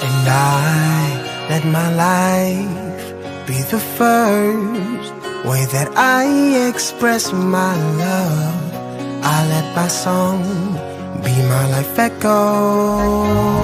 And I let my life be the first way that I express my love. I let my song be my life echo.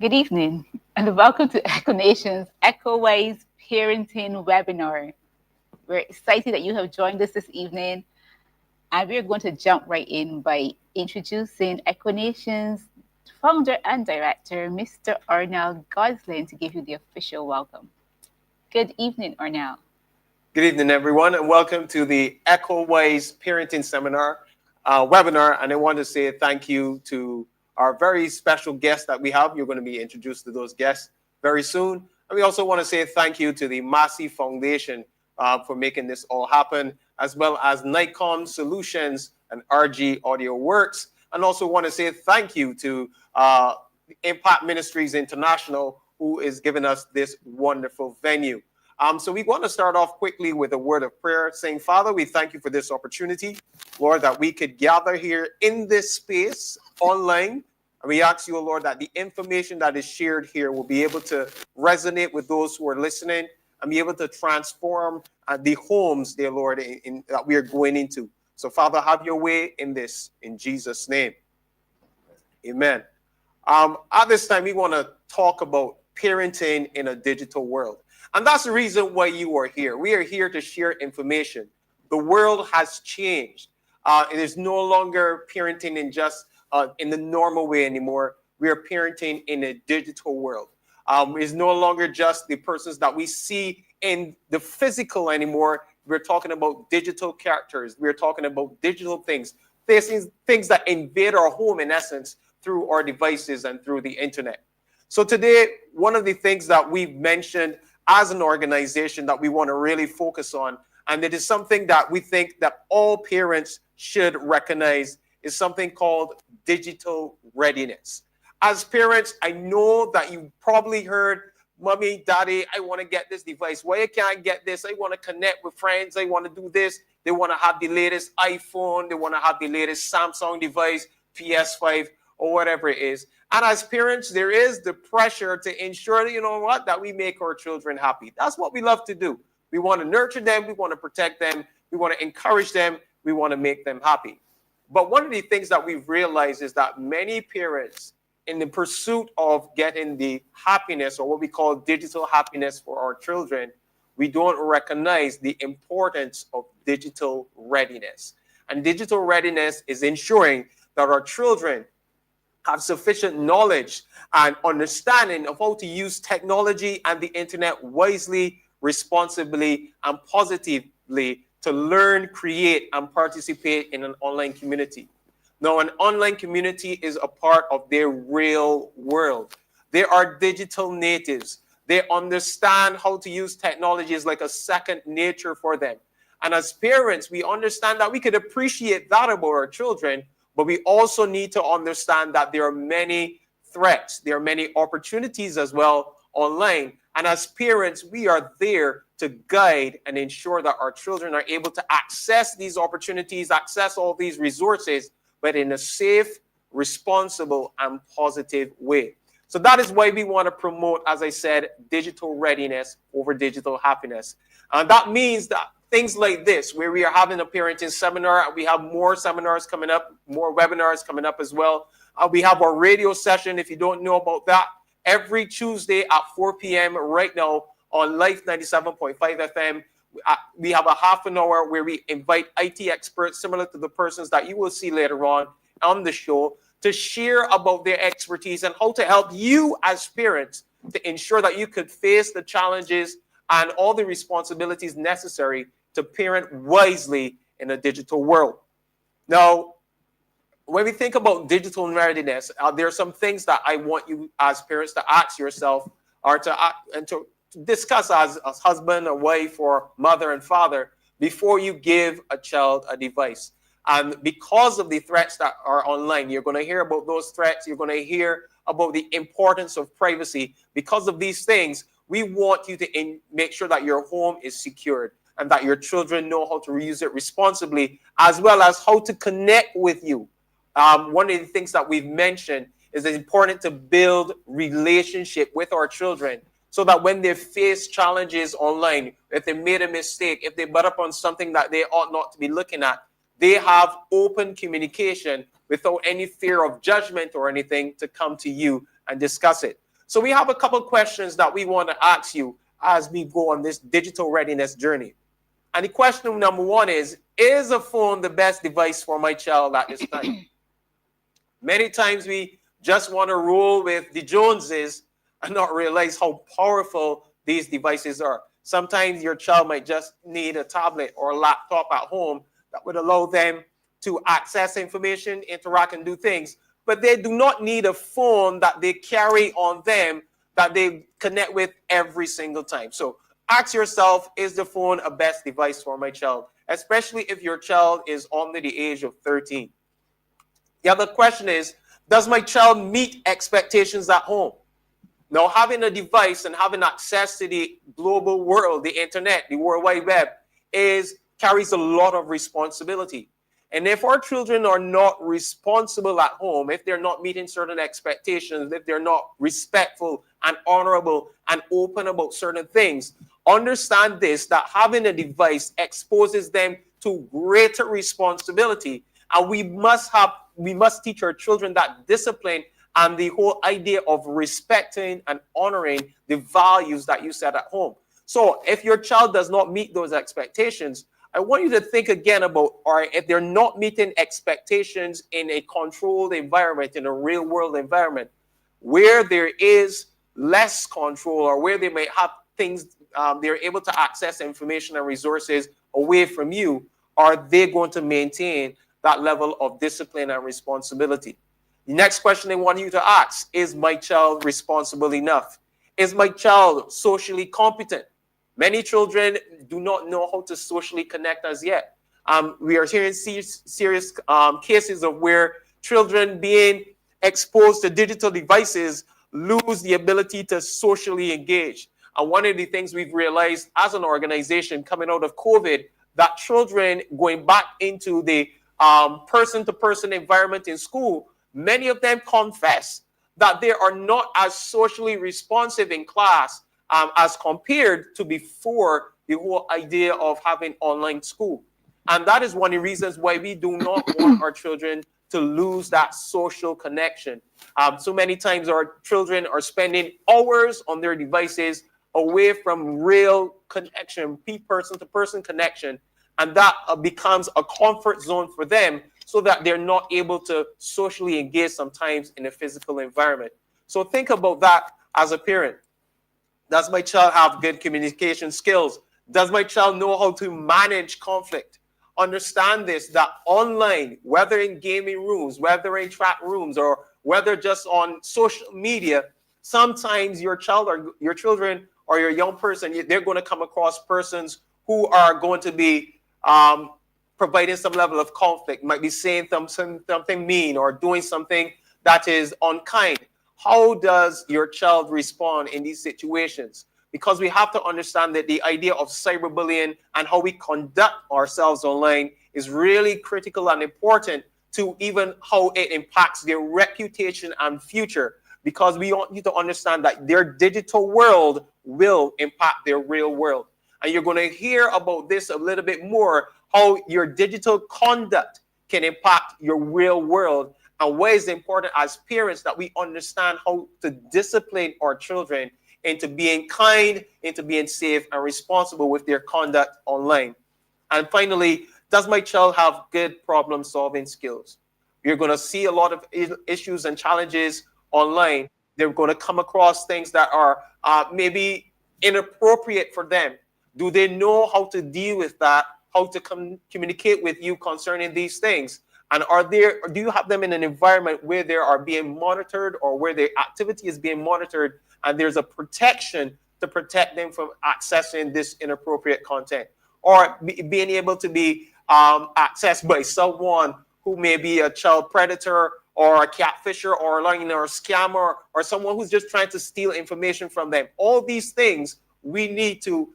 Good evening and welcome to Echo Nation's EchoWise Parenting Webinar. We're excited that you have joined us this evening, and we're going to jump right in by introducing Echo Nation's founder and director, Mr. Arnel Gosling, to give you the official welcome. Good evening, Arnel. Good evening, everyone, and welcome to the EchoWise Parenting Seminar webinar. And I want to say thank you to our very special guests that we have. You're going to be introduced to those guests very soon. And we also want to say thank you to the Massey Foundation for making this all happen, as well as Nikon Solutions and RG Audio Works. And also want to say thank you to Impact Ministries International, who is giving us this wonderful venue. So we want to start off quickly with a word of prayer, saying, Father, we thank you for this opportunity, Lord, that we could gather here in this space online. And we ask you, Lord, that the information that is shared here will be able to resonate with those who are listening and be able to transform the homes, dear Lord, that we are going into. So, Father, have your way in this, in Jesus' name. Amen. At this time, we want to talk about parenting in a digital world. And that's the reason why you are here. We are here to share information. The world has changed. It is no longer parenting in just in the normal way anymore. We are parenting in a digital world. It's no longer just the persons that we see in the physical anymore. We're talking about digital characters. We're talking about digital things, things that invade our home in essence through our devices and through the internet. So today, one of the things that we've mentioned as an organization that we want to really focus on, and it is something that we think that all parents should recognize, is something called digital readiness. As parents, I know that you probably heard, Mommy, Daddy, I want to get this device. Why can't I get this? I want to connect with friends. I want to do this. They want to have the latest iPhone. They want to have the latest Samsung device, PS5, or whatever it is. And as parents, there is the pressure to ensure that, that we make our children happy. That's what we love to do. We want to nurture them. We want to protect them. We want to encourage them. We want to make them happy. But one of the things that we've realized is that many parents, in the pursuit of getting the happiness, or what we call digital happiness for our children, we don't recognize the importance of digital readiness. And digital readiness is ensuring that our children have sufficient knowledge and understanding of how to use technology and the internet wisely, responsibly, and positively to learn, create, and participate in an online community. Now, an online community is a part of their real world. They are digital natives. They understand how to use technology as like a second nature for them. And as parents, we understand that we could appreciate that about our children, but we also need to understand that there are many threats. There are many opportunities as well online. And as parents, we are there to guide and ensure that our children are able to access these opportunities, access all these resources, but in a safe, responsible, and positive way. So that is why we want to promote, as I said, digital readiness over digital happiness. And that means that things like this, where we are having a parenting seminar, we have more seminars coming up, more webinars coming up as well. We have our radio session, if you don't know about that, every Tuesday at 4 p.m. right now on Life 97.5 FM. We have a half an hour where we invite IT experts, similar to the persons that you will see later on the show, to share about their expertise and how to help you as parents to ensure that you could face the challenges and all the responsibilities necessary to parent wisely in a digital world. Now, when we think about digital readiness, there are some things that I want you as parents to ask yourself or to discuss as husband or wife or mother and father before you give a child a device. And because of the threats that are online, you're going to hear about those threats. You're going to hear about the importance of privacy. Because of these things, we want you to make sure that your home is secured and that your children know how to use it responsibly, as well as how to connect with you. One of the things that we've mentioned is it's important to build relationship with our children so that when they face challenges online, if they made a mistake, if they butt up on something that they ought not to be looking at, they have open communication without any fear of judgment or anything to come to you and discuss it. So we have a couple of questions that we want to ask you as we go on this digital readiness journey. And the question number one is a phone the best device for my child at this time? Many times we just want to roll with the Joneses and not realize how powerful these devices are. Sometimes your child might just need a tablet or a laptop at home that would allow them to access information, interact, and do things. But they do not need a phone that they carry on them that they connect with every single time. So ask yourself, is the phone a best device for my child? Especially if your child is under the age of 13. The other question is, does my child meet expectations at home? Now, having a device and having access to the global world, the internet, the World Wide Web, carries a lot of responsibility. And if our children are not responsible at home, if they're not meeting certain expectations, if they're not respectful and honorable and open about certain things, understand this, that having a device exposes them to greater responsibility. And we must teach our children that discipline and the whole idea of respecting and honoring the values that you set at home. So if your child does not meet those expectations, I want you to think again about, all right, if they're not meeting expectations in a controlled environment, in a real world environment, where there is less control or where they may have things, they're able to access information and resources away from you, are they going to maintain that level of discipline and responsibility? The next question I want you to ask, is my child responsible enough? Is my child socially competent? Many children do not know how to socially connect as yet. We are hearing serious cases of where children being exposed to digital devices lose the ability to socially engage. And one of the things we've realized as an organization coming out of COVID, that children going back into the person-to-person environment in school, many of them confess that they are not as socially responsive in class as compared to before the whole idea of having online school. And that is one of the reasons why we do not want our children to lose that social connection. So many times our children are spending hours on their devices away from real connection, person-to-person connection, and that becomes a comfort zone for them so that they're not able to socially engage sometimes in a physical environment. So think about that as a parent. Does my child have good communication skills? Does my child know how to manage conflict? Understand this, that online, whether in gaming rooms, whether in chat rooms, or whether just on social media, sometimes your child or your children or your young person, they're going to come across persons who are going to be providing some level of conflict, might be saying something mean or doing something that is unkind. How does your child respond in these situations? Because we have to understand that the idea of cyberbullying and how we conduct ourselves online is really critical and important to even how it impacts their reputation and future, because we want you to understand that their digital world will impact their real world. And you're going to hear about this a little bit more, how your digital conduct can impact your real world, and why it's important as parents that we understand how to discipline our children into being kind, into being safe and responsible with their conduct online. And finally, does my child have good problem-solving skills? You're going to see a lot of issues and challenges online. They're going to come across things that are maybe inappropriate for them. Do they know how to deal with that? How to communicate with you concerning these things? And do you have them in an environment where they are being monitored, or where their activity is being monitored, and there's a protection to protect them from accessing this inappropriate content, or being able to be accessed by someone who may be a child predator or a catfisher or a scammer, or someone who's just trying to steal information from them? All these things we need to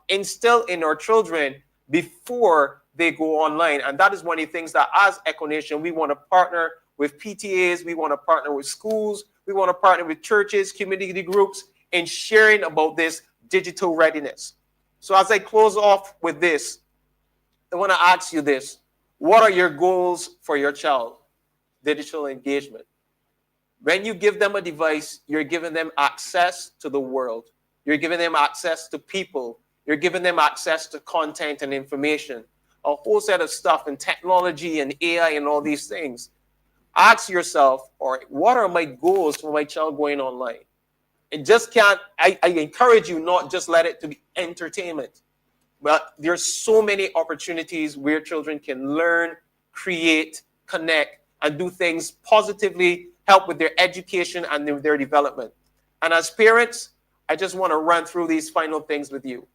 instill in our children before they go online. And that is one of the things that as Echo Nation, we want to partner with PTAs, we want to partner with schools, we want to partner with churches, community groups, in sharing about this digital readiness. So as I close off with this, I want to ask you this. What are your goals for your child? Digital engagement. When you give them a device, you're giving them access to the world. You're giving them access to people. You're giving them access to content and information, a whole set of stuff, and technology and AI and all these things. Ask yourself, all right, what are my goals for my child going online? It just can't, I encourage you not just let it to be entertainment, but there's so many opportunities where children can learn, create, connect, and do things positively, help with their education and their development. And as parents, I just want to run through these final things with you.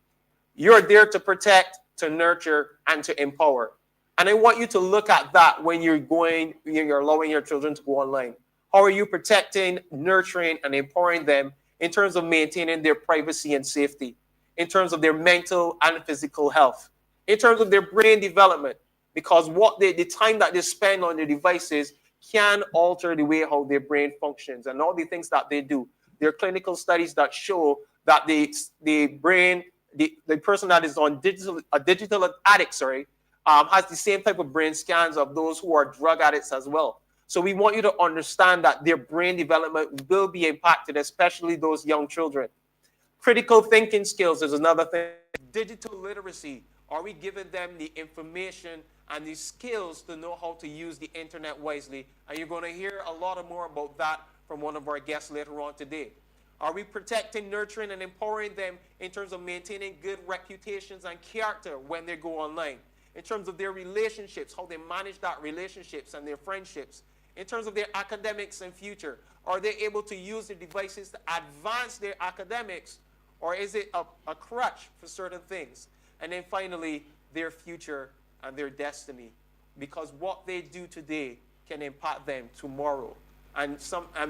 You're there to protect, to nurture, and to empower. And I want you to look at that when you're allowing your children to go online. How are you protecting, nurturing, and empowering them in terms of maintaining their privacy and safety, in terms of their mental and physical health, in terms of their brain development? Because the time that they spend on their devices can alter the way how their brain functions and all the things that they do. There are clinical studies that show that the brain, the person that is on digital addict, has the same type of brain scans of those who are drug addicts as well. So we want you to understand that their brain development will be impacted, especially those young children. Critical thinking skills is another thing. Digital literacy. Are we giving them the information and the skills to know how to use the internet wisely? And you're going to hear a lot more about that from one of our guests later on today. Are we protecting, nurturing, and empowering them in terms of maintaining good reputations and character when they go online? In terms of their relationships, how they manage that relationships and their friendships? In terms of their academics and future, are they able to use their devices to advance their academics, or is it a crutch for certain things? And then finally, their future and their destiny, because what they do today can impact them tomorrow. And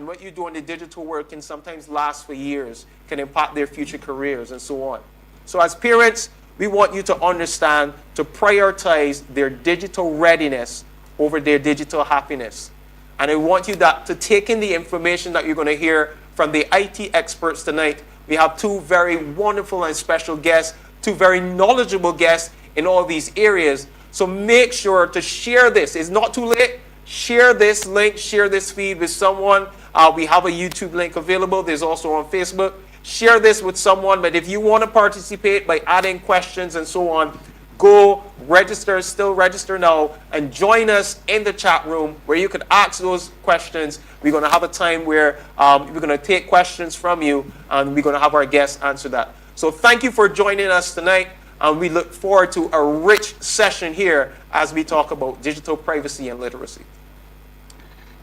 what you do in the digital world can sometimes last for years, can impact their future careers and so on. So as parents, we want you to understand to prioritize their digital readiness over their digital happiness. And I want you to take in the information that you're going to hear from the IT experts tonight. We have two very wonderful and special guests, two very knowledgeable guests in all these areas. So make sure to share this. It's not too late. Share this link, share this feed with someone. We have a YouTube link available. There's also on Facebook. Share this with someone. But if you want to participate by adding questions and so on, go register, still register now, and join us in the chat room where you could ask those questions. We're going to have a time where we're going to take questions from you, and we're going to have our guests answer that. So thank you for joining us tonight, and we look forward to a rich session here as we talk about digital privacy and literacy.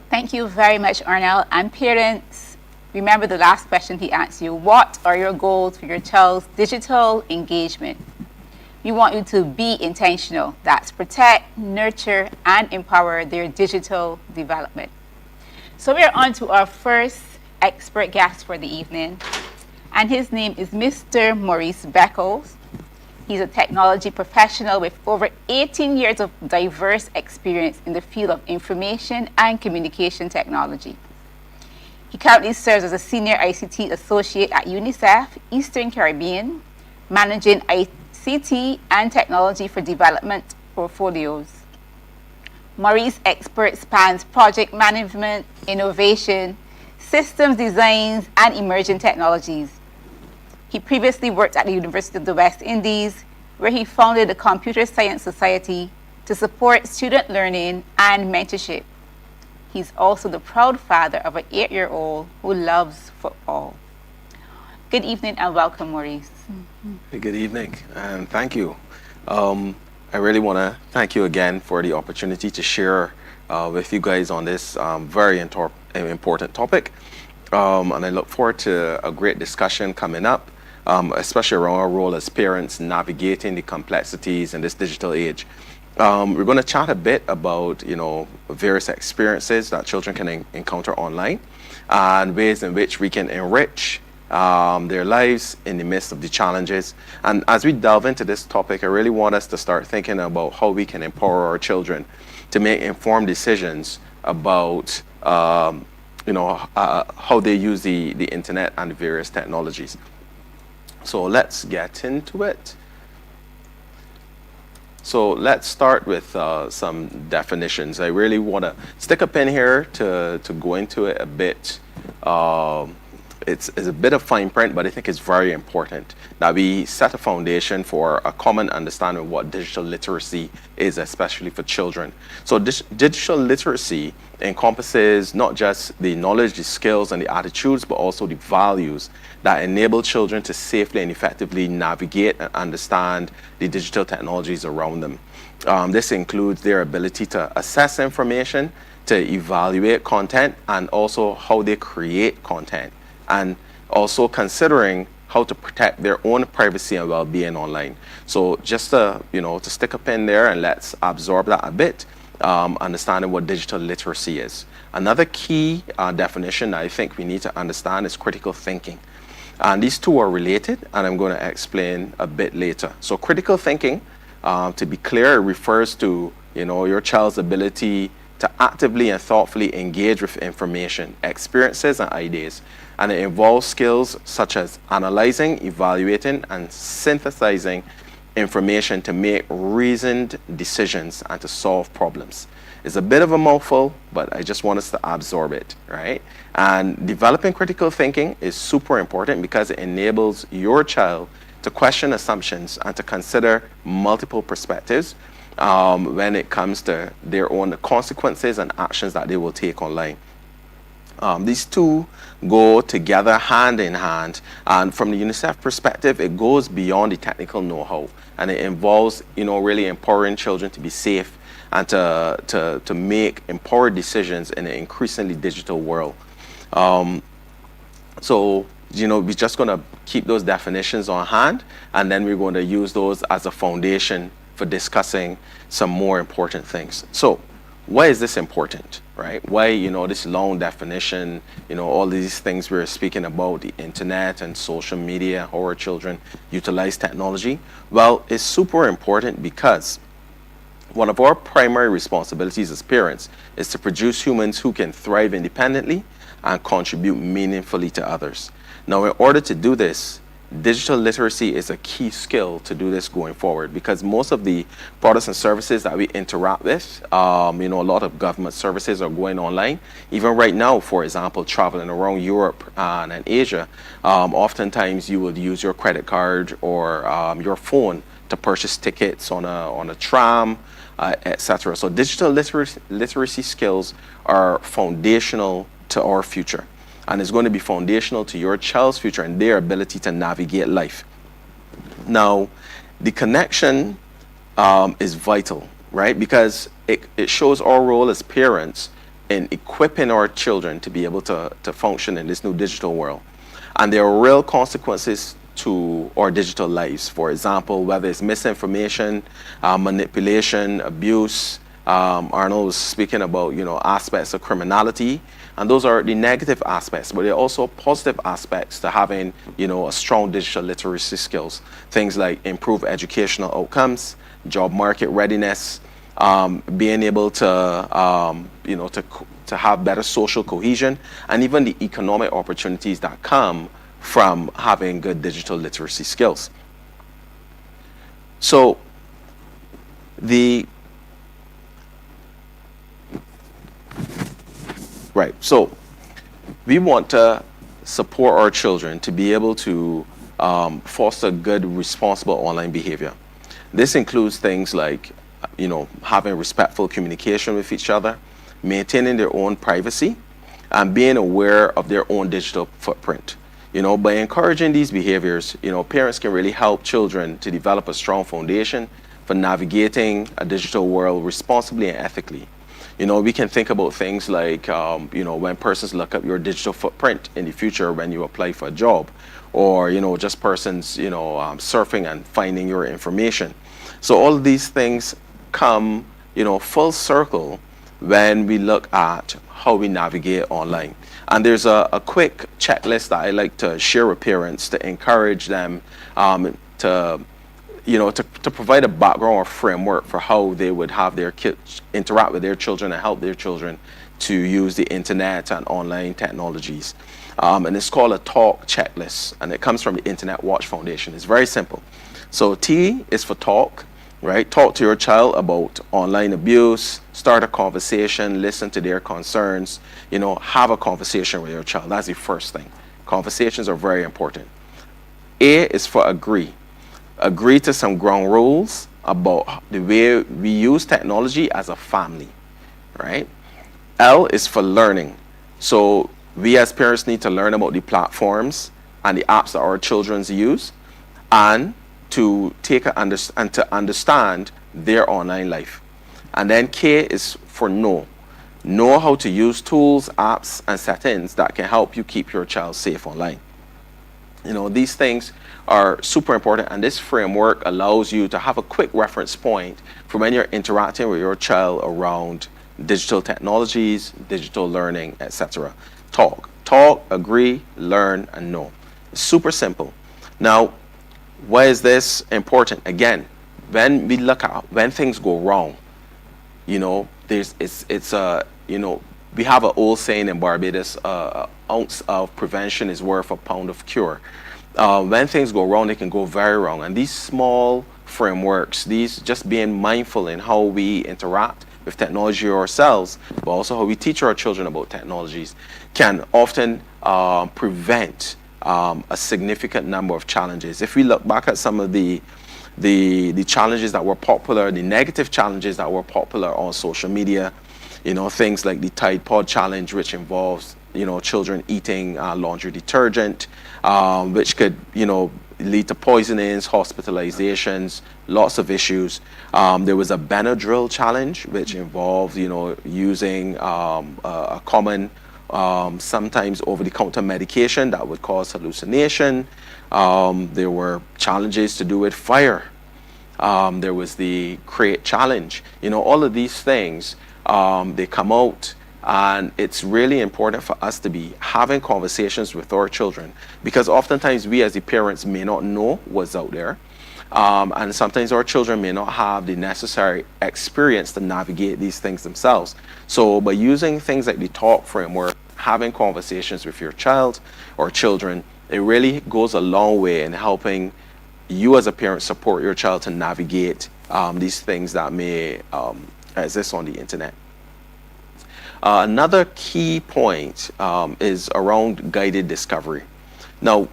Thank you very much, Arnell. And parents, remember the last question he asked you. What are your goals for your child's digital engagement? We want you to be intentional. That's protect, nurture, and empower their digital development. So we're on to our first expert guest for the evening, and his name is Mr. Maurice Beckles. He's a technology professional with over 18 years of diverse experience in the field of information and communication technology. He currently serves as a senior ICT Associate at UNICEF Eastern Caribbean, managing ICT and technology for development portfolios. Maurice's expert spans project management, innovation, systems designs, and emerging technologies. He previously worked at the University of the West Indies, where he founded the Computer Science Society to support student learning and mentorship. He's also the proud father of an 8-year-old who loves football. Good evening and welcome, Maurice. Good evening, and thank you. I really want to thank you again for the opportunity to share with you guys on this very important topic. And I look forward to a great discussion coming up, especially around our role as parents navigating the complexities in this digital age. We're going to chat a bit about, various experiences that children can encounter online and ways in which we can enrich their lives in the midst of the challenges. And as we delve into this topic, I really want us to start thinking about how we can empower our children to make informed decisions about how they use the internet and the various technologies. So let's get into it. So let's start with some definitions. I really want to stick a pin here to go into it a bit. It's a bit of fine print, but I think it's very important that we set a foundation for a common understanding of what digital literacy is, especially for children. So digital literacy encompasses not just the knowledge, the skills, and the attitudes, but also the values that enable children to safely and effectively navigate and understand the digital technologies around them. This includes their ability to assess information, to evaluate content, and also how they create content, and also considering how to protect their own privacy and well-being online. So just to stick a pin there and let's absorb that a bit, understanding what digital literacy is. Another key definition I think we need to understand is critical thinking. And these two are related, and I'm going to explain a bit later. So critical thinking, to be clear, refers to your child's ability to actively and thoughtfully engage with information, experiences, and ideas. And it involves skills such as analyzing, evaluating, and synthesizing information to make reasoned decisions and to solve problems. It's a bit of a mouthful, but I just want us to absorb it, right? And developing critical thinking is super important because it enables your child to question assumptions and to consider multiple perspectives when it comes to their own consequences and actions that they will take online. These two go together hand in hand, and from the UNICEF perspective, it goes beyond the technical know-how, and it involves really empowering children to be safe and to make empowered decisions in an increasingly digital world. So we're just going to keep those definitions on hand, and then we're going to use those as a foundation for discussing some more important things. So why is this important, right? Why, this long definition, all these things we're speaking about, the internet and social media, how our children utilize technology? Well, it's super important because one of our primary responsibilities as parents is to produce humans who can thrive independently and contribute meaningfully to others. Now, in order to do this, digital literacy is a key skill to do this going forward, because most of the products and services that we interact with, a lot of government services are going online. Even right now, for example, traveling around Europe and Asia, oftentimes you will use your credit card or your phone to purchase tickets on a tram, etc. So digital literacy skills are foundational to our future. And it's going to be foundational to your child's future and their ability to navigate life. Now, the connection is vital, right? Because it shows our role as parents in equipping our children to be able to function in this new digital world. And there are real consequences to our digital lives. For example, whether it's misinformation, manipulation, abuse, Arnold was speaking about, aspects of criminality, and those are the negative aspects, but there are also positive aspects to having, a strong digital literacy skills. Things like improved educational outcomes, job market readiness, being able to, to have better social cohesion, and even the economic opportunities that come from having good digital literacy skills. So so we want to support our children to be able to foster good, responsible online behavior. This includes things like, having respectful communication with each other, maintaining their own privacy, and being aware of their own digital footprint. By encouraging these behaviors, parents can really help children to develop a strong foundation for navigating a digital world responsibly and ethically. We can think about things like, when persons look up your digital footprint in the future when you apply for a job, or, just persons, surfing and finding your information. So all of these things come, full circle when we look at how we navigate online. And there's a quick checklist that I like to share with parents to encourage them to provide a background or framework for how they would have their kids interact with their children and help their children to use the internet and online technologies. And it's called a TALK checklist, and it comes from the Internet Watch Foundation. It's very simple. So T is for talk, right? Talk to your child about online abuse, start a conversation, listen to their concerns, have a conversation with your child. That's the first thing. Conversations are very important. A is for agree. Agree to some ground rules about the way we use technology as a family, right? L is for learning. So we as parents need to learn about the platforms and the apps that our children use, and to understand their online life. And then K is for know. Know how to use tools, apps, and settings that can help you keep your child safe online. These things are super important, and this framework allows you to have a quick reference point for when you're interacting with your child around digital technologies, digital learning, etc. Talk, agree, learn, and know. It's super simple. Now, why is this important? Again, when we look at when things go wrong, we have an old saying in Barbados, an ounce of prevention is worth a pound of cure. When things go wrong, they can go very wrong. And these small frameworks, these just being mindful in how we interact with technology ourselves, but also how we teach our children about technologies, can often prevent a significant number of challenges. If we look back at some of the challenges that were popular, the negative challenges that were popular on social media, things like the Tide Pod Challenge, which involves, children eating laundry detergent, which could, lead to poisonings, hospitalizations, lots of issues. There was a Benadryl challenge, which involved, using a common, sometimes over-the-counter medication that would cause hallucination. There were challenges to do with fire. There was the Crate Challenge. All of these things, they come out, and it's really important for us to be having conversations with our children, because oftentimes we as the parents may not know what's out there, and sometimes our children may not have the necessary experience to navigate these things themselves. So by using things like the TALK framework, having conversations with your child or children, it really goes a long way in helping you as a parent support your child to navigate these things that may exist on the internet. Another key point is around guided discovery. Now,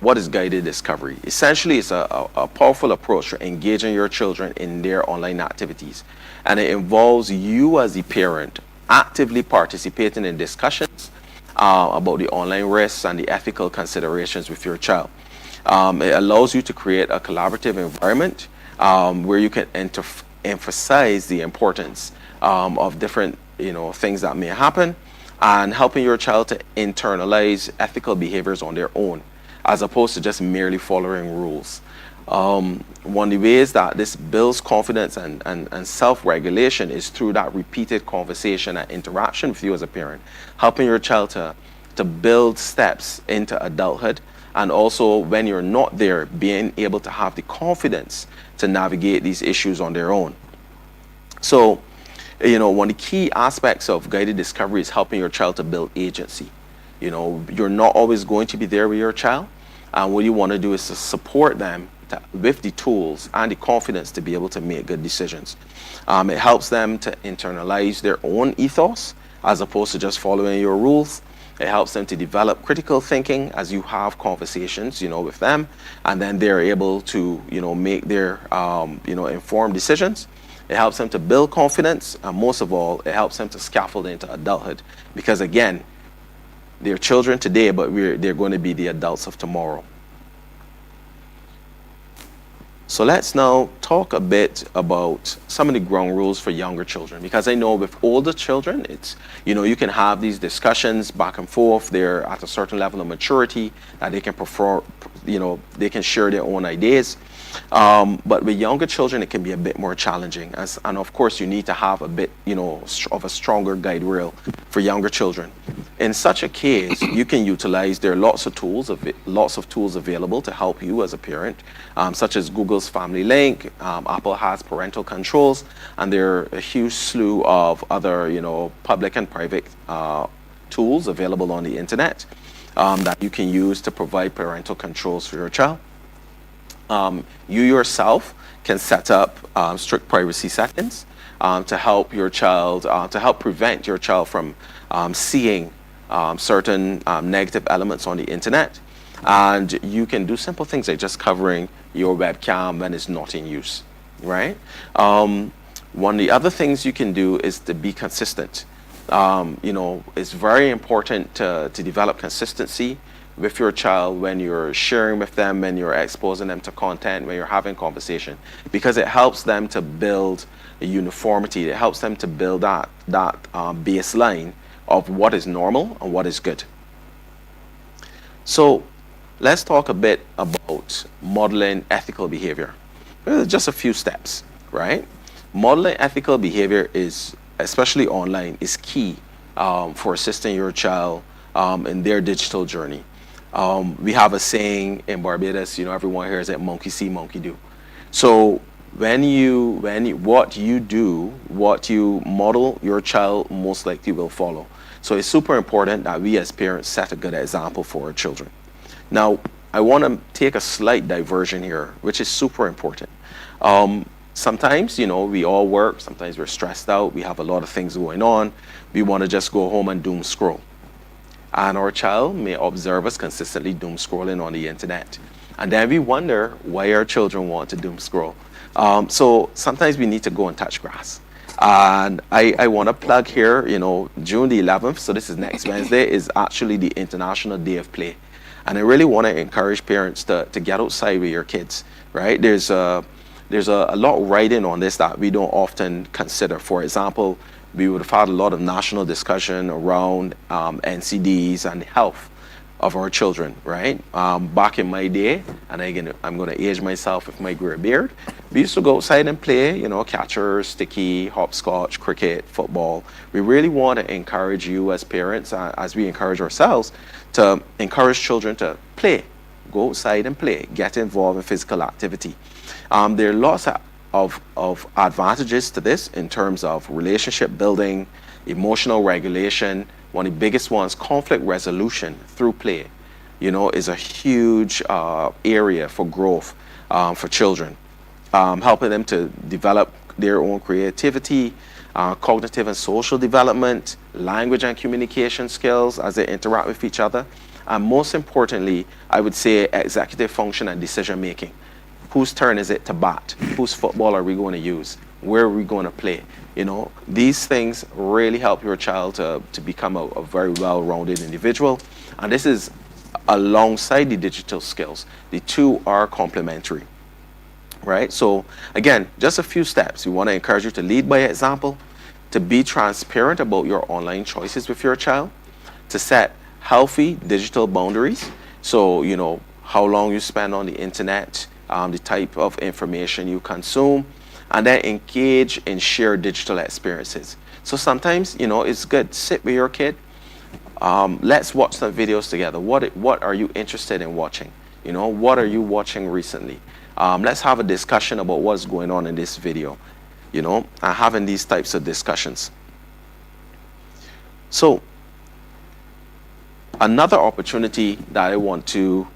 what is guided discovery? Essentially, it's a powerful approach to engaging your children in their online activities. And it involves you as the parent actively participating in discussions about the online risks and the ethical considerations with your child. It allows you to create a collaborative environment where you can emphasize the importance of different things that may happen, and helping your child to internalize ethical behaviors on their own, as opposed to just merely following rules. One of the ways that this builds confidence and self-regulation is through that repeated conversation and interaction with you as a parent, helping your child to build steps into adulthood, and also when you're not there, being able to have the confidence to navigate these issues on their own. So, one of the key aspects of guided discovery is helping your child to build agency. You're not always going to be there with your child, and what you want to do is to support them with the tools and the confidence to be able to make good decisions. It helps them to internalize their own ethos as opposed to just following your rules. It helps them to develop critical thinking as you have conversations, with them, and then they're able to, make their, informed decisions. It helps them to build confidence, and most of all, it helps them to scaffold into adulthood. Because again, they're children today, but they're going to be the adults of tomorrow. So let's now talk a bit about some of the ground rules for younger children, because I know with older children, it's, you can have these discussions back and forth. They're at a certain level of maturity that they can perform, they can share their own ideas. But with younger children, it can be a bit more challenging. And of course, you need to have a bit, of a stronger guide rail for younger children. In such a case, you can utilize, there are lots of tools available to help you as a parent, such as Google's Family Link, Apple has parental controls, and there are a huge slew of other, public and private tools available on the internet that you can use to provide parental controls for your child. You yourself can set up strict privacy settings to help your child, to help prevent your child from seeing certain negative elements on the internet. And you can do simple things like just covering your webcam when it's not in use, right? One of the other things you can do is to be consistent. It's very important to develop consistency with your child when you're sharing with them, when you're exposing them to content, when you're having conversation, because it helps them to build a uniformity. It helps them to build that baseline of what is normal and what is good. So let's talk a bit about modeling ethical behavior. Just a few steps, right? Modeling ethical behavior is, especially online, is key for assisting your child in their digital journey. We have a saying in Barbados, everyone hears it, monkey see, monkey do. So what you do, what you model, your child most likely will follow. So it's super important that we as parents set a good example for our children. Now, I want to take a slight diversion here, which is super important. Sometimes, we all work, sometimes we're stressed out, we have a lot of things going on, we want to just go home and doom scroll. And our child may observe us consistently doom scrolling on the internet. And then we wonder why our children want to doom scroll. So sometimes we need to go and touch grass. And I want to plug here, June the 11th, so this is next Wednesday, is actually the International Day of Play. And I really want to encourage parents to get outside with your kids, right? There's a lot riding on this that we don't often consider. For example, we would have had a lot of national discussion around NCDs and the health of our children, right? Back in my day, and again, I'm going to age myself with my gray beard, we used to go outside and play, catcher, sticky, hopscotch, cricket, football. We really want to encourage you as parents, as we encourage ourselves, to encourage children to play, go outside and play, get involved in physical activity. There are lots of advantages to this in terms of relationship building, emotional regulation. One of the biggest ones, conflict resolution through play, is a huge area for growth for children, helping them to develop their own creativity, cognitive and social development, language and communication skills as they interact with each other, and most importantly, I would say executive function and decision making. Whose turn is it to bat? Whose football are we going to use? Where are we going to play? These things really help your child to become a very well-rounded individual. And this is alongside the digital skills. The two are complementary, right? So again, just a few steps. We want to encourage you to lead by example, to be transparent about your online choices with your child, to set healthy digital boundaries. So, how long you spend on the internet, the type of information you consume, and then engage in shared digital experiences. So sometimes, it's good, sit with your kid. Let's watch some videos together. What are you interested in watching? What are you watching recently? Let's have a discussion about what's going on in this video, and having these types of discussions. So another opportunity that I want to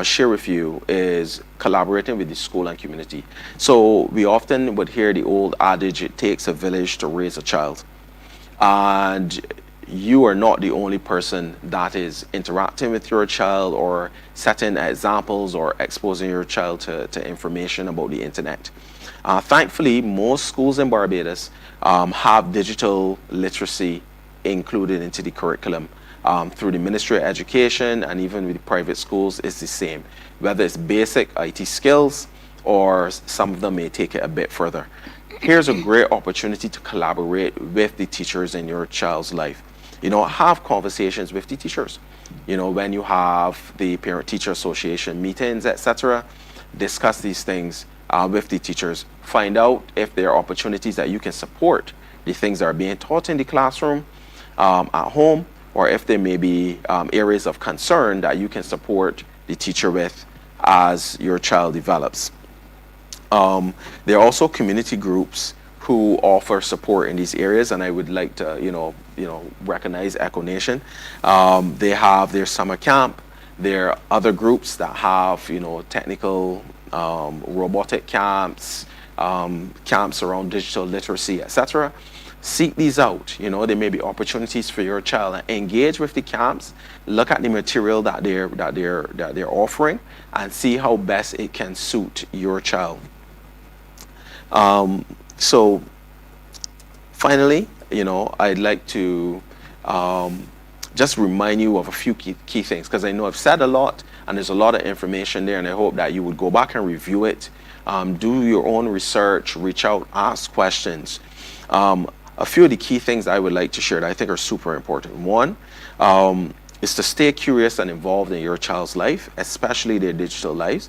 share with you is collaborating with the school and community. So we often would hear the old adage, it takes a village to raise a child. And you are not the only person that is interacting with your child or setting examples or exposing your child to information about the internet. Thankfully, most schools in Barbados have digital literacy included into the curriculum. Through the Ministry of Education, and even with the private schools, it's the same. Whether it's basic IT skills or some of them may take it a bit further. Here's a great opportunity to collaborate with the teachers in your child's life. Have conversations with the teachers. When you have the Parent-Teacher Association meetings, etc., discuss these things with the teachers. Find out if there are opportunities that you can support the things that are being taught in the classroom, at home, or if there may be areas of concern that you can support the teacher with as your child develops. There are also community groups who offer support in these areas, and I would like to, recognize EKCO Nation. They have their summer camp. There are other groups that have, technical, robotic camps, camps around digital literacy, etc. Seek these out. There may be opportunities for your child, and engage with the camps. Look at the material that they're offering, and see how best it can suit your child. So finally, I'd like to just remind you of a few key things, because I know I've said a lot and there's a lot of information there, and I hope that you would go back and review it, do your own research, reach out, ask questions. A few of the key things I would like to share that I think are super important. One is to stay curious and involved in your child's life, especially their digital lives.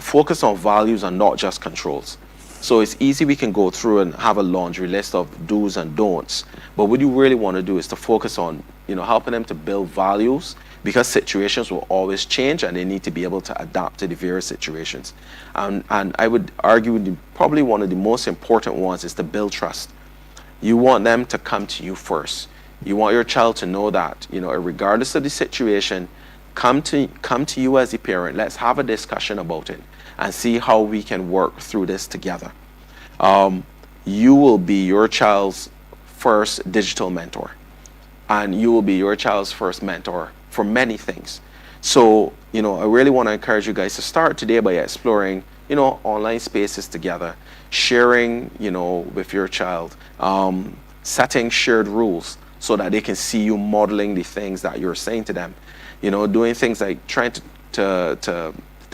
Focus on values and not just controls. So it's easy, we can go through and have a laundry list of do's and don'ts, but what you really want to do is to focus on, helping them to build values, because situations will always change and they need to be able to adapt to the various situations. And I would argue probably one of the most important ones is to build trust. You want them to come to you first. You want your child to know that, regardless of the situation, come to you as a parent. Let's have a discussion about it and see how we can work through this together. You will be your child's first digital mentor, and you will be your child's first mentor for many things. So, I really want to encourage you guys to start today by exploring, online spaces together, sharing, with your child, setting shared rules so that they can see you modeling the things that you're saying to them, doing things like trying to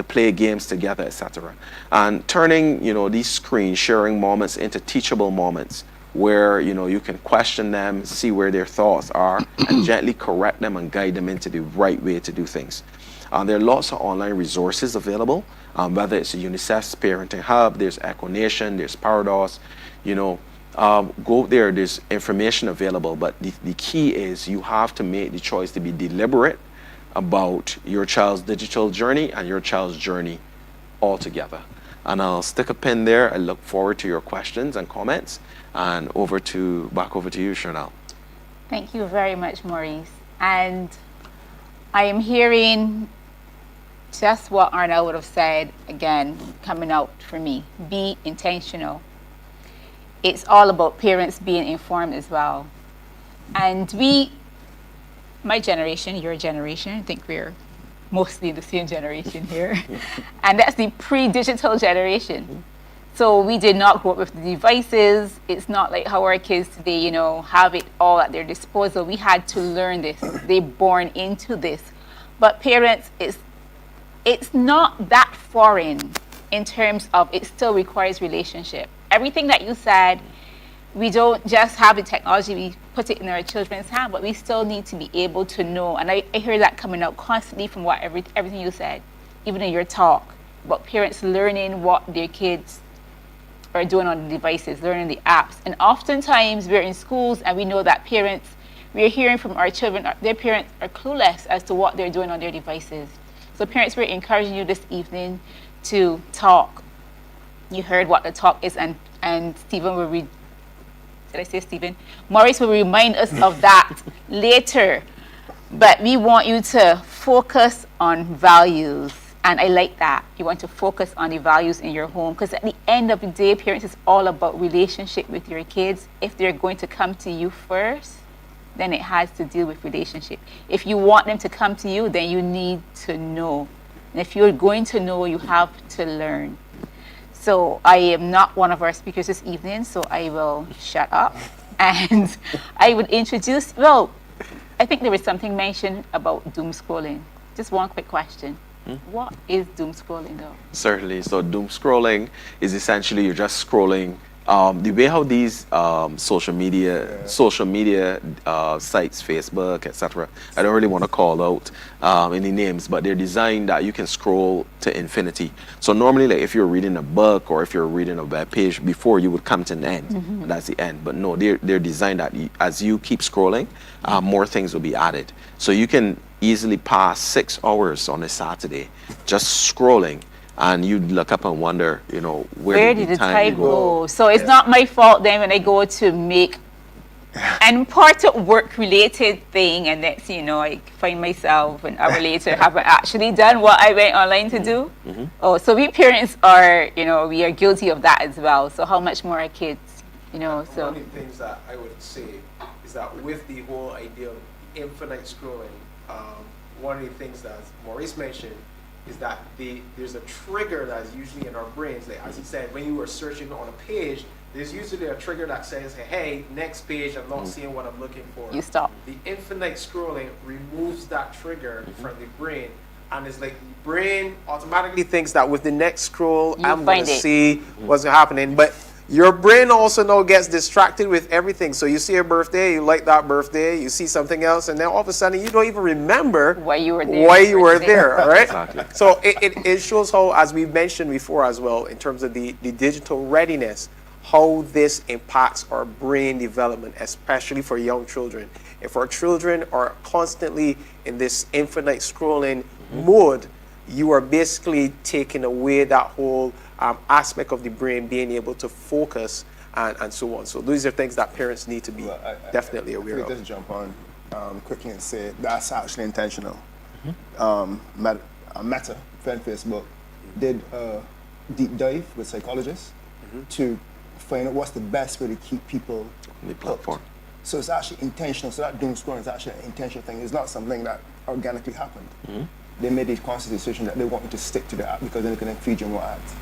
play games together, etc. And turning, these screen sharing moments into teachable moments where, you can question them, see where their thoughts are, and gently correct them and guide them into the right way to do things. There are lots of online resources available, whether it's UNICEF's Parenting Hub, there's EKCO Nation, there's Parados, go there, there's information available, but the key is you have to make the choice to be deliberate about your child's digital journey and your child's journey altogether. And I'll stick a pin there. I look forward to your questions and comments, and back over to you, Chanel. Thank you very much, Maurice. And I am hearing just what Arnell would have said again, coming out for me. Be intentional. It's all about parents being informed as well. And my generation, your generation, I think we're mostly the same generation here. And that's the pre-digital generation. So we did not grow up with the devices. It's not like how our kids today, have it all at their disposal. We had to learn this. They're born into this. But parents, it's not that foreign in terms of it still requires relationship. Everything that you said, we don't just have the technology, we put it in our children's hand, but we still need to be able to know. And I hear that coming out constantly from everything you said, even in your talk. about parents learning what their kids are doing on the devices, learning the apps. And oftentimes we're in schools and we know that we're hearing from our children, their parents are clueless as to what they're doing on their devices. So parents, we're encouraging you this evening to talk. You heard what the talk is, and Stephen will read. Did I say Stephen? Maurice will remind us of that later. But we want you to focus on values. And I like that. You want to focus on the values in your home, because at the end of the day, parents, is all about relationship with your kids. If they're going to come to you first, then it has to deal with relationship. If you want them to come to you, then you need to know. And if you're going to know, you have to learn. So I am not one of our speakers this evening, so I will shut up. And I would introduce, well, I think there was something mentioned about doom scrolling. Just one quick question. What is doom scrolling though? Certainly. So doom scrolling is essentially you're just scrolling. The way how these social media sites, Facebook, etc. I don't really want to call out any names, but they're designed that you can scroll to infinity. So normally, like if you're reading a book or if you're reading a web page, before you would come to an end, and that's the end. But no, they're designed that as you keep scrolling, more things will be added. So you can easily pass 6 hours on a Saturday just scrolling. And you'd look up and wonder, you know, where did the time go? So it's not my fault then when I go to make an important work-related thing, and next thing you know, I find myself an hour later haven't actually done what I went online to do. Oh, so we parents are, you know, we are guilty of that as well. So how much more our kids, you know? So one of the things that I would say is that with the whole idea of infinite scrolling, one of the things that Maurice mentioned is that there's a trigger that's usually in our brains. Like, as he said, when you are searching on a page, there's usually a trigger that says, hey, next page, I'm not seeing what I'm looking for. You stop. The infinite scrolling removes that trigger from the brain. And it's like the brain automatically thinks that with the next scroll, I'm going to see what's happening. But your brain also now gets distracted with everything. So you see a birthday, you like that birthday, you see something else, and then all of a sudden you don't even remember why you were there. Right? Exactly. So it shows how, as we mentioned before as well, in terms of the digital readiness, how this impacts our brain development, especially for young children. If our children are constantly in this infinite scrolling mode, you are basically taking away that whole aspect of the brain being able to focus and so on. So these are things that parents need to be definitely aware of. Just jump on quickly and say that's actually intentional. Meta, Facebook, did a deep dive with psychologists to find out what's the best way to keep people on the platform. So it's actually intentional. So that doom scrolling is actually an intentional thing. It's not something that organically happened. They made a conscious decision that they want you to stick to the app because then they can feed you more ads.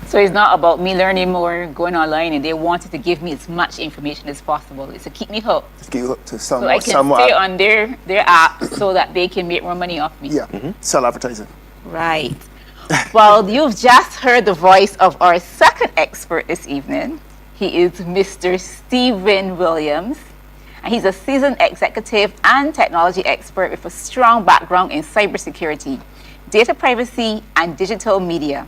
So it's not about me learning more, going online, and they wanted to give me as much information as possible. It's to keep me hooked. Just keep you hooked to so I can stay on their app so that they can make more money off me. Yeah, sell advertising. Right. Well, you've just heard the voice of our second expert this evening. He is Mr. Stephen Williams. And he's a seasoned executive and technology expert with a strong background in cybersecurity, data privacy, and digital media.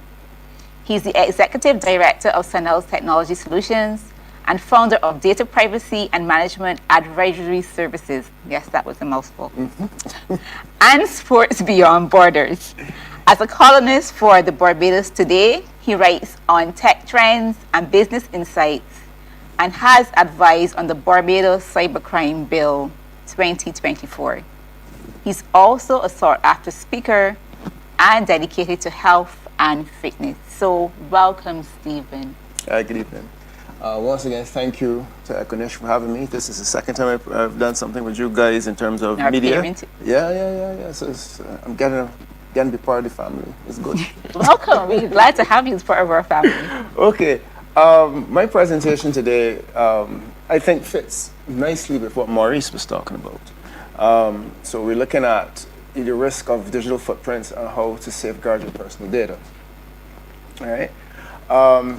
He's the executive director of Sunel's Technology Solutions and founder of Data Privacy and Management Advisory Services. Yes, that was a mouthful. And Sports Beyond Borders. As a columnist for the Barbados Today, he writes on tech trends and business insights, and has advised on the Barbados Cybercrime Bill 2024. He's also a sought-after speaker and dedicated to health and fitness. So welcome, Stephen. Good evening. Once again, thank you to EKCO for having me. This is the second time I've done something with you guys in terms of media. Yeah. So I'm getting to be part of the family. It's good. Welcome. We're glad to have you as part of our family. Okay. My presentation today, I think, fits nicely with what Maurice was talking about. So we're looking at the risk of digital footprints and how to safeguard your personal data. All right.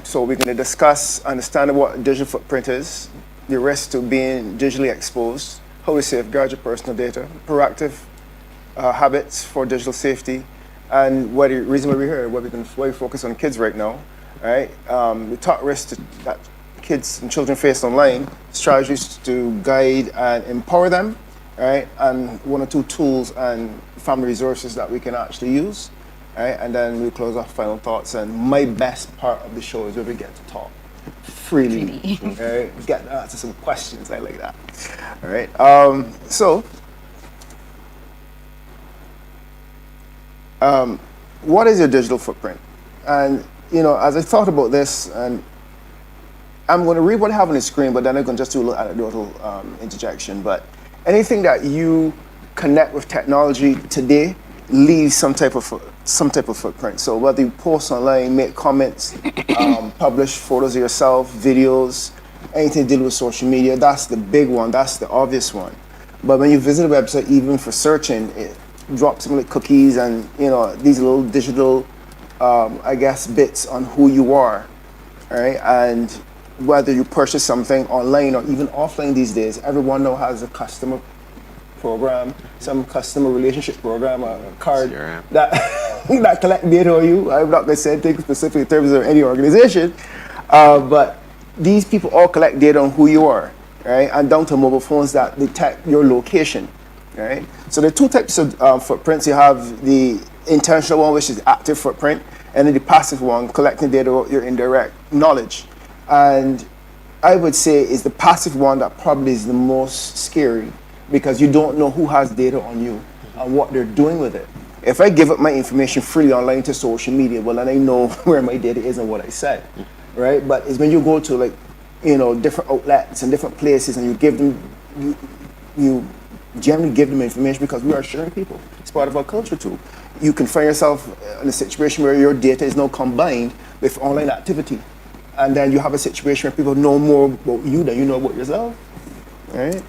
So we're going to discuss understanding what a digital footprint is, the risk to being digitally exposed, how to safeguard your personal data, proactive habits for digital safety, And what the reason why we're here, why we focus on kids right now, right? The top risks that kids and children face online, strategies to guide and empower them, right? And one or two tools and family resources that we can actually use, right? And then we'll close off final thoughts. And my best part of the show is where we get to talk freely, right? Get to answer some questions. I like that. All right. What is your digital footprint? And as I thought about this, and I'm going to read what I have on the screen, but then I'm going to just do a little anecdotal interjection. But anything that you connect with technology today leaves some type of footprint. So whether you post online, make comments, publish photos of yourself, videos, anything to do with social media, that's the big one. That's the obvious one. But when you visit a website, even for searching, it drops some like cookies and these little digital, bits on who you are, right? And whether you purchase something online or even offline these days, everyone now has a customer program, some customer relationship program, a card that collect data on you. I'm not going to say anything specific in terms of any organization, but these people all collect data on who you are, right? And down to mobile phones that detect your location, right? So there are two types of footprints. You have the intentional one, which is active footprint, and then the passive one, collecting data about your indirect knowledge. And I would say is the passive one that probably is the most scary, because you don't know who has data on you and what they're doing with it. If I give up my information freely online to social media, well, then I know where my data is and what I said, right? But it's when you go to different outlets and different places and you give them, you generally give them information, because we are sharing people. It's part of our culture too. You can find yourself in a situation where your data is now combined with online activity. And then you have a situation where people know more about you than you know about yourself, right?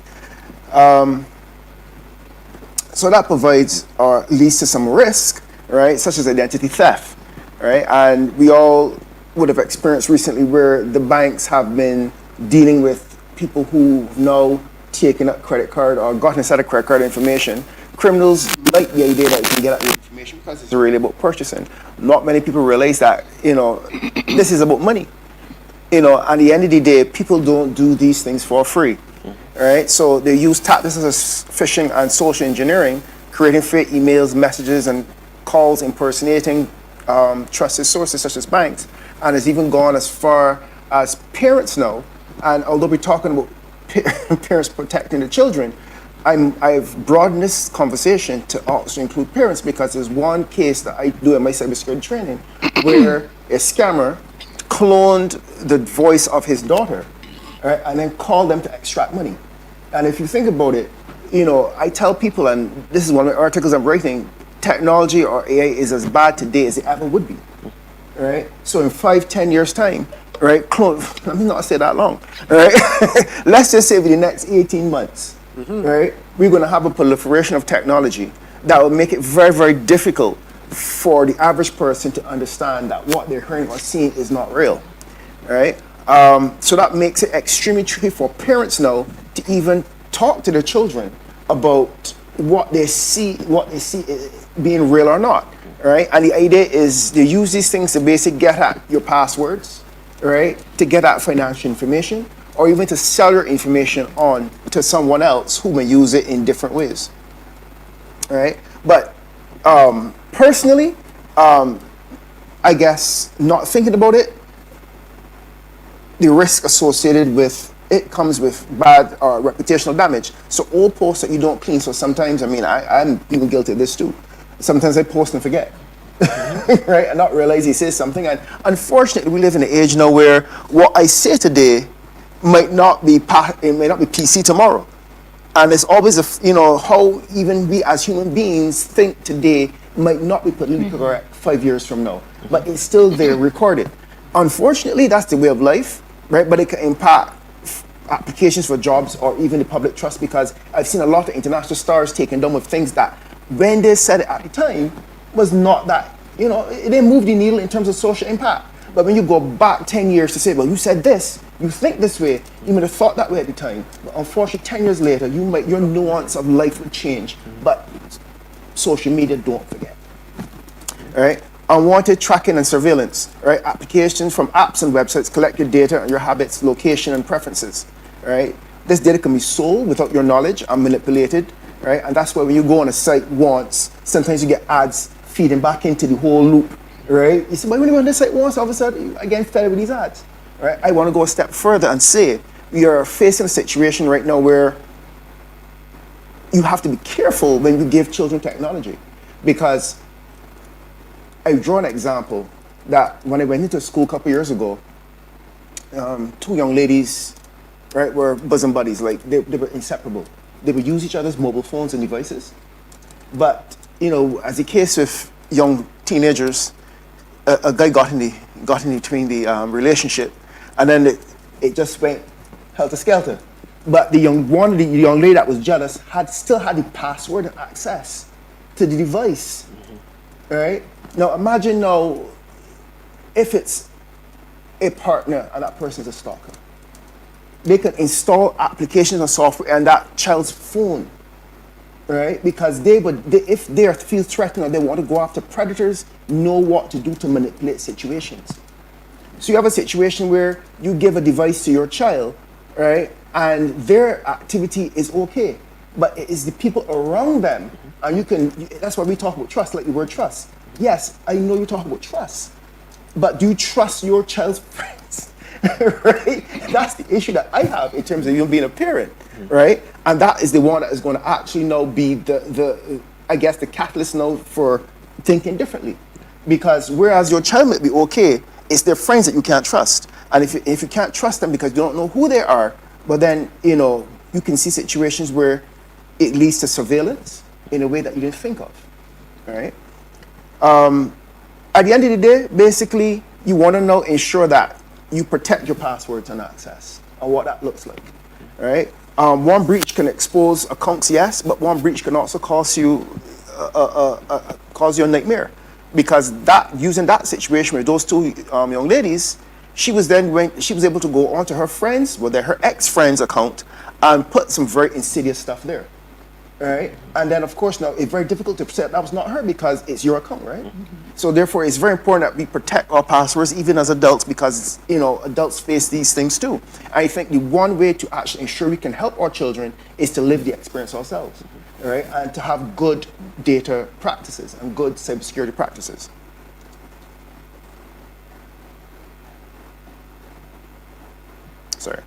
So that provides or leads to some risk, right? Such as identity theft, right? And we all would have experienced recently where the banks have been dealing with people who now taken up credit card or gotten a set of credit card information. Criminals like the idea that you can get at the information because it's really about purchasing. Not many people realize that, this is about money. At the end of the day, people don't do these things for free, right? So they use tactics such as phishing and social engineering, creating fake emails, messages, and calls impersonating trusted sources such as banks. And it's even gone as far as parents now. And although we're talking about parents protecting the children, I've broadened this conversation to also include parents, because there's one case that I do in my cybersecurity training where a scammer cloned the voice of his daughter, right, and then called them to extract money. And if you think about it, I tell people, and this is one of the articles I'm writing, technology or AI is as bad today as it ever would be, right? So in 5-10 years time, right, let me not say that long, right? Let's just say over the next 18 months, right, we're going to have a proliferation of technology that will make it very, very difficult for the average person to understand that what they're hearing or seeing is not real, right? So that makes it extremely tricky for parents now to even talk to their children about what they see being real or not, right? And the idea is they use these things to basically get at your passwords, right? To get at financial information, or even to sell your information on to someone else who may use it in different ways, right? But personally, I guess not thinking about it, the risk associated with it comes with bad reputational damage. So all posts that you don't clean. So sometimes, I'm even guilty of this too. Sometimes I post and forget, right? And not realize he says something. And unfortunately, we live in an age now where what I say today might not be PC tomorrow. And it's always how even we as human beings think today might not be politically correct 5 years from now, but it's still there recorded. Unfortunately, that's the way of life, right? But it can impact applications for jobs or even the public trust, because I've seen a lot of international stars taken down with things that when they said it at the time was not that, it didn't move the needle in terms of social impact. But when you go back 10 years to say, well, you said this, you think this way, you might have thought that way at the time. But unfortunately, 10 years later, your nuance of life would change. But social media, don't forget. right? Unwanted tracking and surveillance, right? Applications from apps and websites collect your data and your habits, location, and preferences, right? This data can be sold without your knowledge and manipulated, right? And that's why when you go on a site once, sometimes you get ads feeding back into the whole loop, right? You say, but when you go on this site once, all of a sudden, again, fed with these ads, right? I want to go a step further and say we are facing a situation right now where you have to be careful when you give children technology, because I draw an example that when I went into school a couple years ago, two young ladies, right, were bosom buddies. Like they were inseparable. They would use each other's mobile phones and devices. But as the case with young teenagers, a guy got in between the relationship, and then it just went helter skelter. But the young lady that was jealous still had the password and access to the device, right? Now imagine if it's a partner and that person's a stalker. They can install applications and software on that child's phone, right? Because if they feel threatened or they want to go after predators, know what to do to manipulate situations. So you have a situation where you give a device to your child, right? And their activity is okay, but it is the people around them, and that's why we talk about trust, like the word trust. Yes, I know you talk about trust, but do you trust your child's friends? Right? That's the issue that I have in terms of you being a parent, right? And that is the one that is going to actually now be the catalyst now for thinking differently. Because whereas your child might be okay, it's their friends that you can't trust. And if you can't trust them because you don't know who they are, but then you can see situations where it leads to surveillance in a way that you didn't think of, right? At the end of the day, basically, you want to ensure that you protect your passwords and access and what that looks like, right? One breach can expose accounts, yes, but one breach can also cause you a nightmare, because using that situation with those two young ladies, she was able to go onto her friends, her ex-friend's account, and put some very insidious stuff there. Right? And then, of course, now it's very difficult to say that was not her because it's your account, right? So therefore, it's very important that we protect our passwords, even as adults, because adults face these things too. I think the one way to actually ensure we can help our children is to live the experience ourselves, right? And to have good data practices and good cybersecurity practices. Sorry.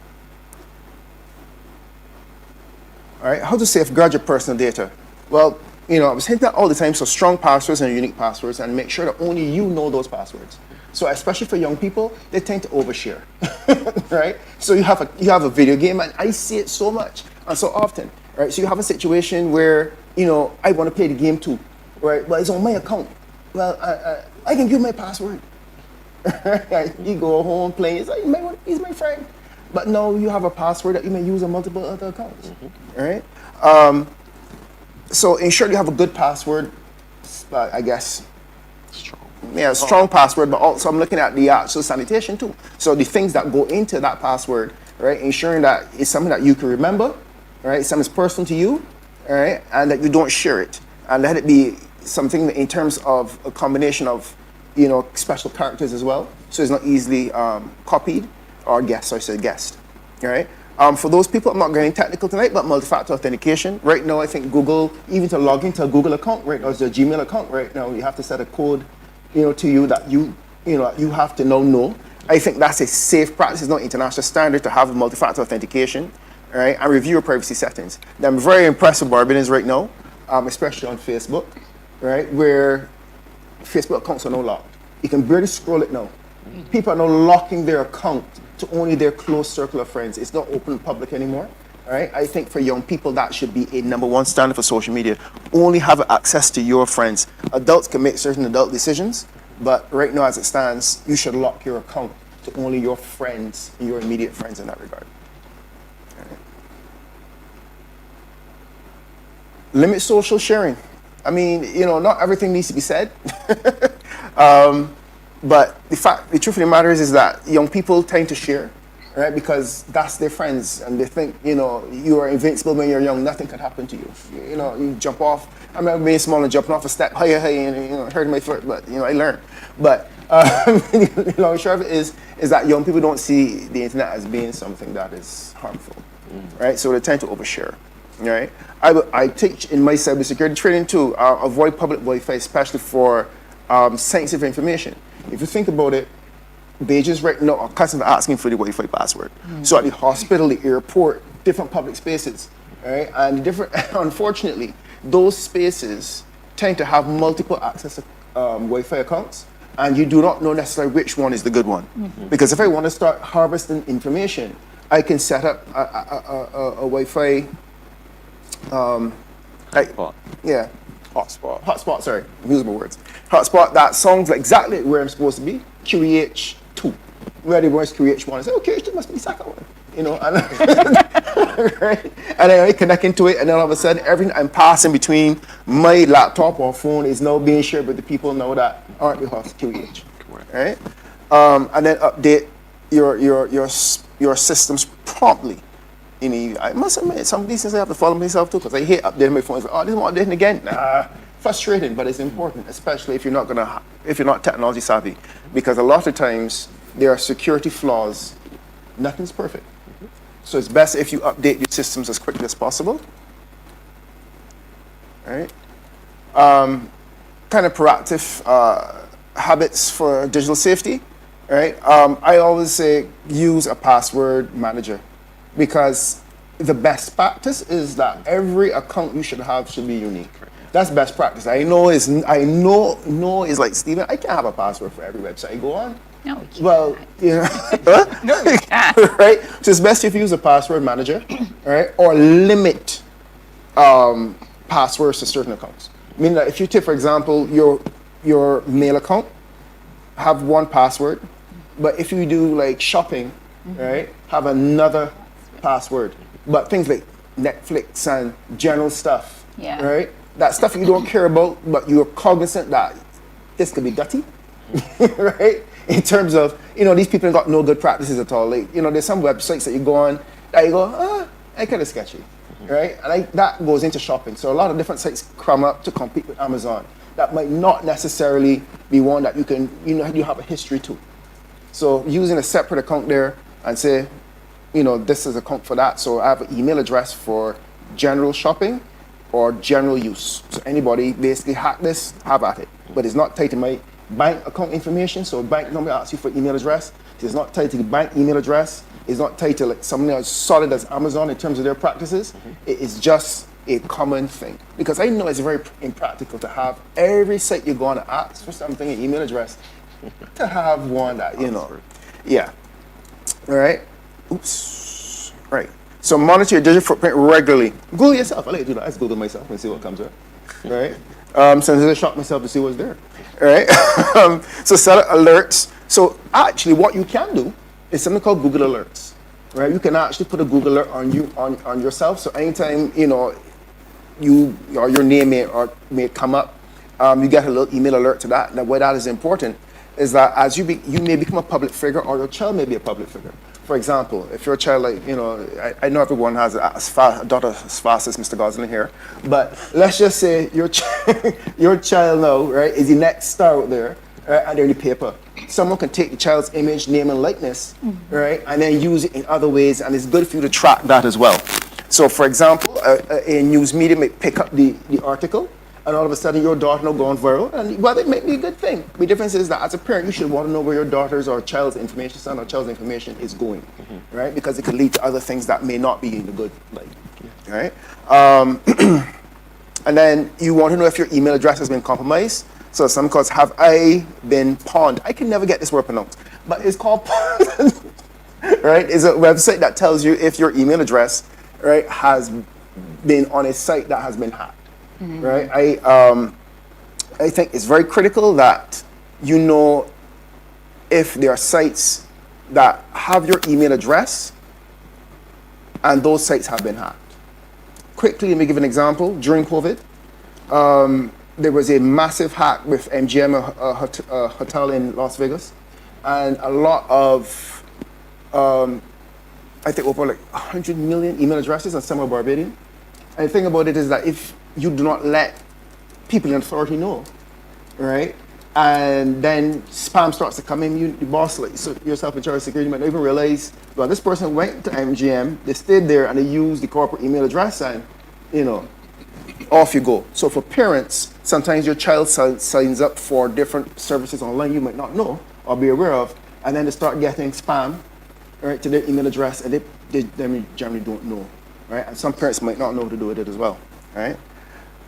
All right, how to safeguard your personal data? Well, I was hinting at all the time, so strong passwords and unique passwords, and make sure that only you know those passwords. So especially for young people, they tend to overshare, right? So you have a video game, and I see it so much and so often, right? So you have a situation where, I want to play the game too, right? Well, it's on my account. Well, I can give my password. You go home playing, it's like, he's my friend. But no, you have a password that you may use on multiple other accounts, right? So ensure you have a good password, I guess. Strong password, but also I'm looking at the actual sanitation too. So the things that go into that password, right? Ensuring that it's something that you can remember, right? Something that's personal to you, all right? And that you don't share it. And let it be something in terms of a combination of, special characters as well. So it's not easily copied. Or guest, right? For those people, I'm not getting technical tonight, but multi-factor authentication. Right now, I think Google, even to log into a Google account right now, it's a Gmail account right now, you have to set a code, to you that you have to know. I think that's a safe practice. It's not international standard to have a multi-factor authentication, right? And review your privacy settings. Now, I'm very impressed with Barbadians right now, especially on Facebook, right? Where Facebook accounts are now locked. You can barely scroll it now. People are now locking their account to only their close circle of friends. It's not open public anymore, right? I think for young people, that should be a number one standard for social media. Only have access to your friends. Adults can make certain adult decisions, but right now as it stands, you should lock your account to only your friends, your immediate friends in that regard. Right. Limit social sharing. I mean, not everything needs to be said. But the truth of the matter is that young people tend to share, right? Because that's their friends, and they think, you know, you are invincible when you're young. Nothing could happen to you. You know, you jump off. I remember being small and jumping off a step higher, and you know, hurting my foot. But you know, I learned. But long short of it is that young people don't see the internet as being something that is harmful, right? So they tend to overshare. Right? I teach in my cybersecurity training too. Avoid public Wi-Fi, especially for sensitive information. If you think about it, they just right now are constantly asking for the Wi-Fi password. So at the hospital, the airport, different public spaces, right? And different, unfortunately, those spaces tend to have multiple access to Wi-Fi accounts, and you do not know necessarily which one is the good one. Because if I want to start harvesting information, I can set up a Wi-Fi. Hotspot, sorry, I'm using my words. Hotspot that sounds like exactly where I'm supposed to be, QEH2. Where the words QEH1, I say, oh, QEH2 must be the second one, you know, and, right? And then I connect into it, and then all of a sudden, everything I'm passing between my laptop or phone is now being shared with the people now that aren't the host QEH, right? And then update your systems promptly. You know, I must admit, some of these things I have to follow myself too, because I hate updating my phone. It's like, oh, this one updating again. Nah, frustrating, but it's important, especially if you're not technology savvy, because a lot of times there are security flaws. Nothing's perfect, so it's best if you update your systems as quickly as possible. Right? Kind of proactive habits for digital safety. Right? I always say use a password manager. Because the best practice is that every account you should have should be unique. That's best practice. I know it's like, Stephen, I can't have a password for every website I go on. No, we can't. Well, you know, No, we can't. right? So it's best if you use a password manager, right? Or limit passwords to certain accounts. Meaning that if you take, for example, your mail account, have one password, but if you do like shopping, right, have another password. But things like Netflix and general stuff, right? That stuff you don't care about, but you're cognizant that this could be dirty, right? In terms of, you know, these people have got no good practices at all. Like, you know, there's some websites that you go on that you go, I kind of sketchy, right? And that goes into shopping. So a lot of different sites come up to compete with Amazon. That might not necessarily be one that you can, you know, you have a history to. So using a separate account there and say, you know, this is a account for that. So I have an email address for general shopping or general use. So anybody basically hack this, have at it. But it's not tied to my bank account information. So bank number asks you for email address. It's not tied to the bank email address. It's not tied to like something as solid as Amazon in terms of their practices. It is just a common thing. Because I know it's very impractical to have every site you go on to ask for something, an email address, to have one that, you know, yeah. All right. Oops. Right. So monitor your digital footprint regularly. Google yourself. I like to do that. I just Google myself and see what comes up. Right. Sometimes I shock myself to see what's there. All right. So set up alerts. So actually, what you can do is something called Google Alerts. Right. You can actually put a Google alert on you on yourself. So anytime you know you or your name may come up, you get a little email alert to that. Now, why that is important is that as you may become a public figure, or your child may be a public figure. For example, if your child, like, you know, I know everyone has a daughter as fast as Mr. Gosling here, but let's just say your child now, right, is the next star out there, right, and they're in the paper. Someone can take the child's image, name, and likeness, right, and then use it in other ways, and it's good for you to track that as well. So, for example, a news media may pick up the article, and all of a sudden your daughter now going viral, and well, it may be a good thing. The difference is that as a parent, you should want to know where your daughter's or child's information, son or child's information is going, right? Because it could lead to other things that may not be in the good light, right? And then you want to know if your email address has been compromised. So some calls, have I been pawned? I can never get this word pronounced, but it's called pawned, right? It's a website that tells you if your email address, right, has been on a site that has been hacked. Right, I think it's very critical that you know if there are sites that have your email address and those sites have been hacked. Quickly, let me give an example. During COVID, there was a massive hack with MGM, a hotel in Las Vegas, and a lot of I think over like 100 million email addresses, and some are Barbadian. And the thing about it is that if you do not let people in authority know, right, and then spam starts to come in, the boss, like yourself in charge of security, might not even realize, well, this person went to MGM, they stayed there, and they used the corporate email address, and, you know, off you go. So for parents, sometimes your child signs up for different services online you might not know or be aware of, and then they start getting spam, right, to their email address, and they generally don't know, right? And some parents might not know how to do it as well, right?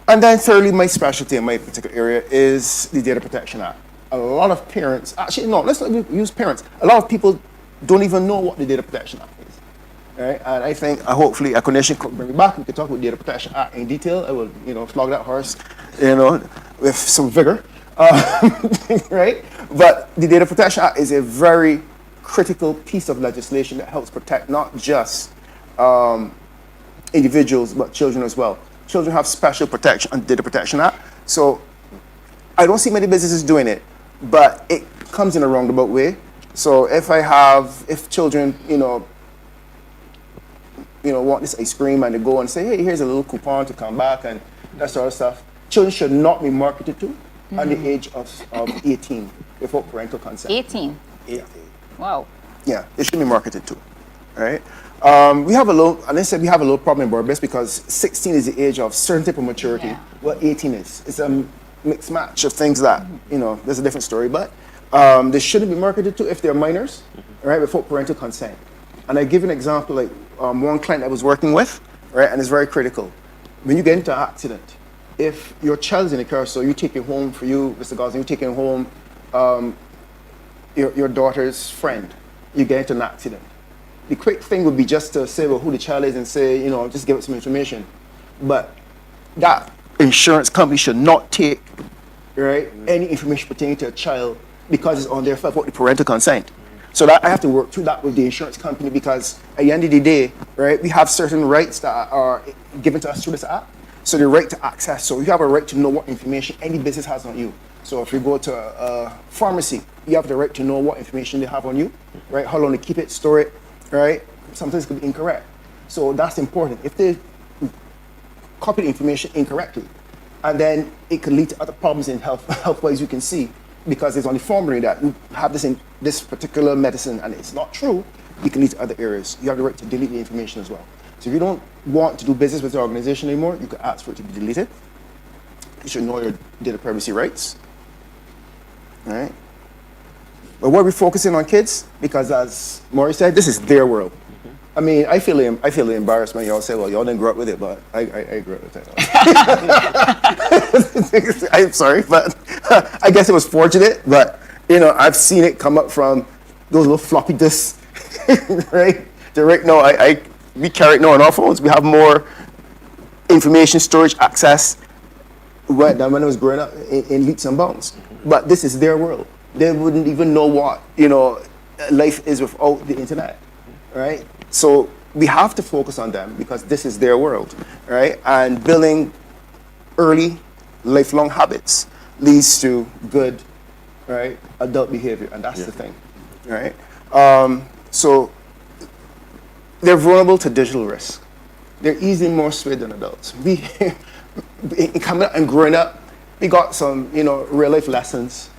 And then thirdly, my specialty in my particular area is the Data Protection Act. A lot of parents, actually no, let's not use parents. A lot of people don't even know what the Data Protection Act is, right? And I think hopefully a connection could bring me back. We could talk about Data Protection Act in detail. I will, you know, flog that horse, you know, with some vigor, right? But the Data Protection Act is a very critical piece of legislation that helps protect not just individuals, but children as well. Children have special protection under Data Protection Act. So I don't see many businesses doing it, but it comes in a roundabout way. So if children, you know, want this ice cream and they go and say, hey, here's a little coupon to come back and that sort of stuff, children should not be marketed to under the age of 18 without parental consent. 18? 18. Wow. Yeah, they shouldn't be marketed to, right? We have a little problem in Barbados because 16 is the age of certain type of maturity. Yeah. What 18 is. It's a mixed match of things that, you know, there's a different story, but they shouldn't be marketed to if they're minors, right, without parental consent. And I give you an example, like one client I was working with, right, and it's very critical. When you get into an accident, if your child is in the car, so you take him home for you, Mr. Gosling, you take him home, your daughter's friend, you get into an accident. The quick thing would be just to say, well, who the child is and say, you know, just give it some information. But that insurance company should not take, right, any information pertaining to a child because it's on their file without the parental consent. So that I have to work through that with the insurance company because at the end of the day, right, we have certain rights that are given to us through this act. So the right to access, so you have a right to know what information any business has on you. So if you go to a pharmacy, you have the right to know what information they have on you, right, how long they keep it, store it, right? Sometimes it could be incorrect. So that's important. If they copy the information incorrectly, and then it could lead to other problems in health-wise you can see, because it's on the formulary that you have this in this particular medicine and it's not true, it can lead to other areas. You have the right to delete the information as well. So if you don't want to do business with the organization anymore, you can ask for it to be deleted. You should know your data privacy rights. All right? But we're focusing on kids because, as Maurice said, this is their world. I mean, I feel the embarrassment. Y'all say, well, y'all didn't grow up with it, but I grew up with it. I'm sorry, but I guess it was fortunate. But, you know, I've seen it come up from those little floppy disks, right? We carry it now on our phones. We have more information storage access than when I was growing up in leaps and bounds. But this is their world. They wouldn't even know what, you know, life is without the internet, right? So we have to focus on them because this is their world, right? And building early, lifelong habits leads to good, right, adult behavior, and that's the thing, right? So they're vulnerable to digital risk. They're easily more swayed than adults. Coming up and growing up, we got some, you know, real life lessons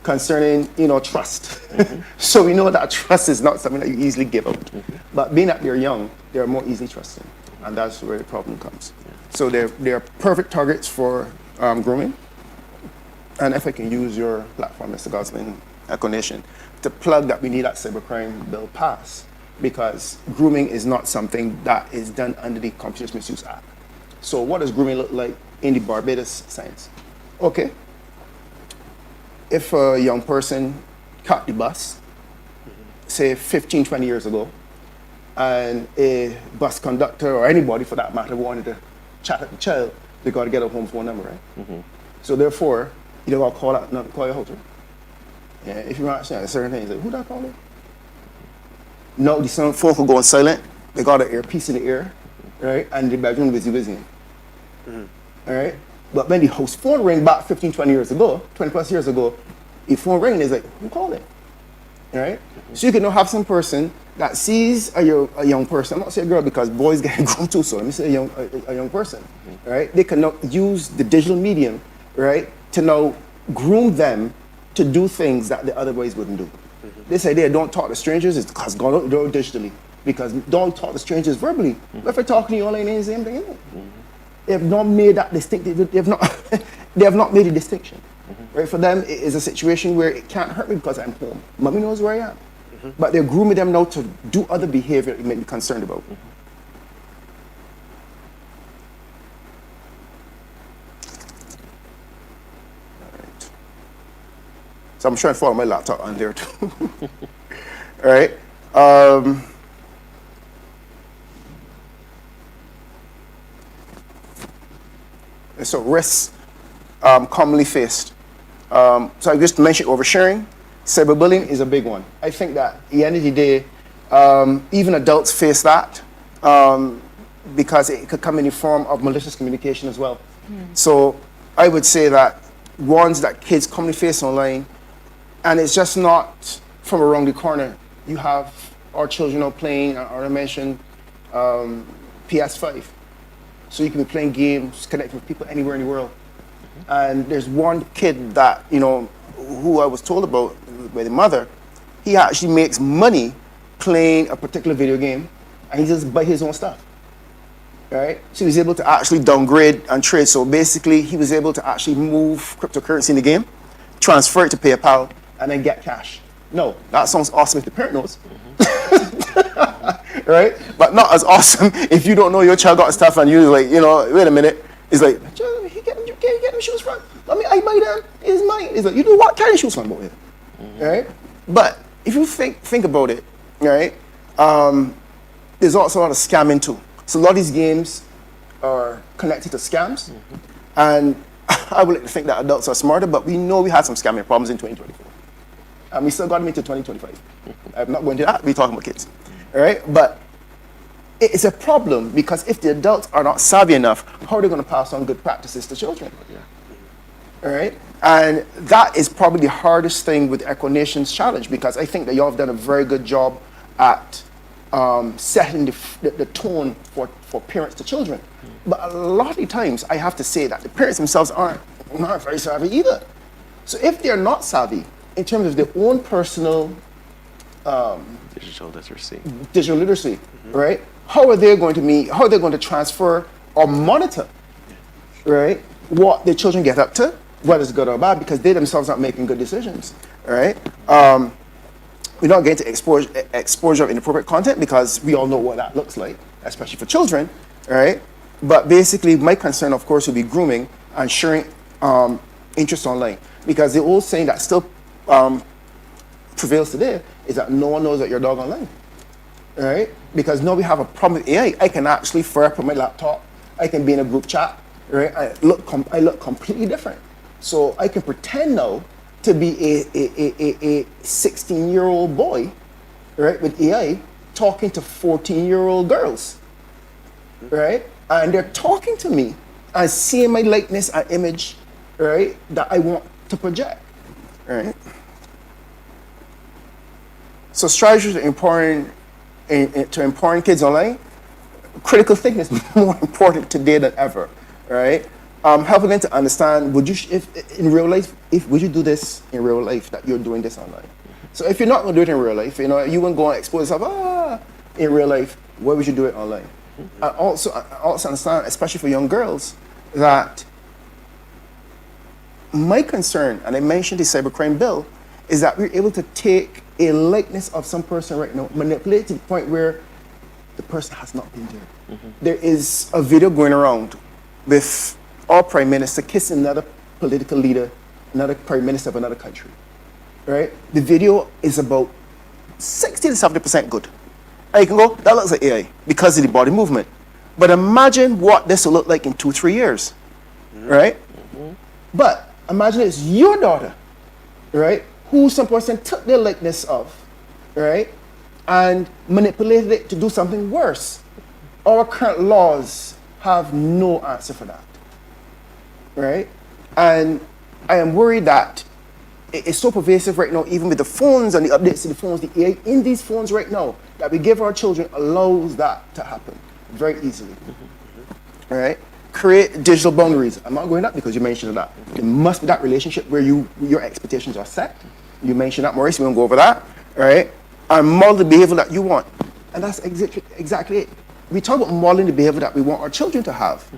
concerning, you know, trust. So we know that trust is not something that you easily give out. But being that they're young, they're more easily trusted. And that's where the problem comes. So they're perfect targets for grooming. And if I can use your platform, Mr. Gosling, EKCO Nation, to plug that we need that cybercrime bill passed, because grooming is not something that is done under the Computers Misuse Act. So what does grooming look like in the Barbados sense? Okay. If a young person caught the bus, say 15, 20 years ago, and a bus conductor or anybody for that matter wanted to chat at the child, they got to get a home phone number, right? So therefore, you don't got to call out, not call your house. Yeah, if you understand certain things, like, who that calling? No, the phone could go on silent. They got an earpiece in the ear, right? And the bedroom busy. All right? But when the house phone rang back 15, 20 years ago, 20 plus years ago, the phone ringing is like, who called it? All right? So you can now have some person that sees a young person, I'm not saying a girl because boys get groomed too, so let me say a young person, right? They can now use the digital medium, right, to now groom them to do things that the other boys wouldn't do. This idea, don't talk to strangers, is because gone out digitally. Because don't talk to strangers verbally. But if you're talking to you online, it's the same thing, isn't it? They have not made that distinction. They have not made a distinction. Right? For them, it is a situation where it can't hurt me because I'm home. Mommy knows where I am. But they're grooming them now to do other behavior that you may be concerned about. All right. So I'm trying to follow my laptop on there too. All right. So risks commonly faced. So I just mentioned oversharing. Cyberbullying is a big one. I think that at the end of the day, even adults face that because it could come in the form of malicious communication as well. So I would say that ones that kids commonly face online, and it's just not from around the corner. You have our children are playing, or I mentioned PS5. So you can be playing games, connecting with people anywhere in the world. And there's one kid that, who I was told about by the mother, he actually makes money playing a particular video game, and he just buy his own stuff, right? So he was able to actually downgrade and trade. So basically, he was able to actually move cryptocurrency in the game, transfer it to PayPal, and then get cash. No, that sounds awesome if the parent knows. Right? But not as awesome if you don't know your child got stuff and you're like, wait a minute. It's like, he getting shoes from. I buy them. It's mine. It's like, you do what kind of shoes from about it? Right? But if you think about it, right? There's also a lot of scamming too. So a lot of these games are connected to scams. And I would like to think that adults are smarter, but we know we had some scamming problems in 2024. And we still got them into 2025. I'm not going to that. We're talking about kids. All right? But it's a problem because if the adults are not savvy enough, how are they going to pass on good practices to children? All right? And that is probably the hardest thing with Echo Nation's challenge, because I think that y'all have done a very good job at setting the tone for parents to children. But a lot of the times, I have to say that the parents themselves aren't very savvy either. So if they're not savvy in terms of their own personal digital literacy, right? How are they going to transfer or monitor, right, what the children get up to, whether it's good or bad, because they themselves aren't making good decisions, right? We're not getting to exposure of inappropriate content because we all know what that looks like, especially for children, right? But basically, my concern, of course, would be grooming and sharing interest online, because the old saying that still prevails today is that no one knows that your dog online, right? Because now we have a problem with AI. I can actually fire up on my laptop. I can be in a group chat, right? I look completely different. So I can pretend now to be a 16-year-old boy, right, with AI, talking to 14-year-old girls, right? And they're talking to me and seeing my likeness and image, right, that I want to project, right? So strategies are important to empowering kids online. Critical thinking is more important today than ever, right? Helping them to understand, would you do this in real life, that you're doing this online? So if you're not going to do it in real life, you wouldn't go and expose yourself in real life, why would you do it online? I also understand, especially for young girls, that my concern, and I mentioned the cybercrime bill, is that we're able to take a likeness of some person right now, manipulate to the point where the person has not been there. There is a video going around with our prime minister kissing another political leader, another prime minister of another country, right? The video is about 60 to 70% good. And you can go, that looks like AI because of the body movement. But imagine what this will look like in 2-3 years, right? But imagine it's your daughter, right, who some person took their likeness of, right, and manipulated it to do something worse. Our current laws have no answer for that, right? And I am worried that it's so pervasive right now, even with the phones and the updates to the phones, the AI in these phones right now that we give our children allows that to happen very easily. All right? Create digital boundaries. I'm not going up because you mentioned that. There must be that relationship where your expectations are set. You mentioned that, Maurice, we won't go over that. All right? And model the behavior that you want. And that's exactly it. We talk about modeling the behavior that we want our children to have.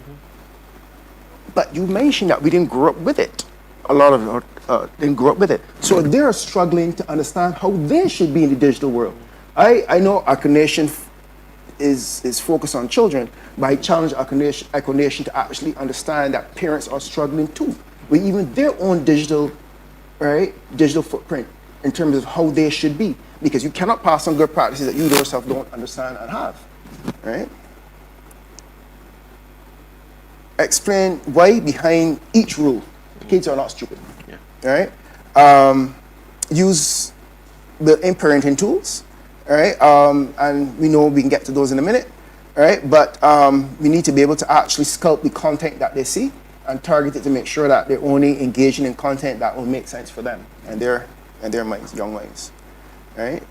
But you mentioned that we didn't grow up with it. A lot of us didn't grow up with it. So they're struggling to understand how they should be in the digital world. I know Echo Nation is focused on children, but I challenge Echo Nation to actually understand that parents are struggling too, with even their own digital footprint in terms of how they should be. Because you cannot pass on good practices that you yourself don't understand and have. Right? Explain why behind each rule. Kids are not stupid. Yeah. Right? Use built-in parenting tools. All right? And we know we can get to those in a minute. All right? But we need to be able to actually sculpt the content that they see and target it to make sure that they're only engaging in content that will make sense for them and their minds, young minds. Right?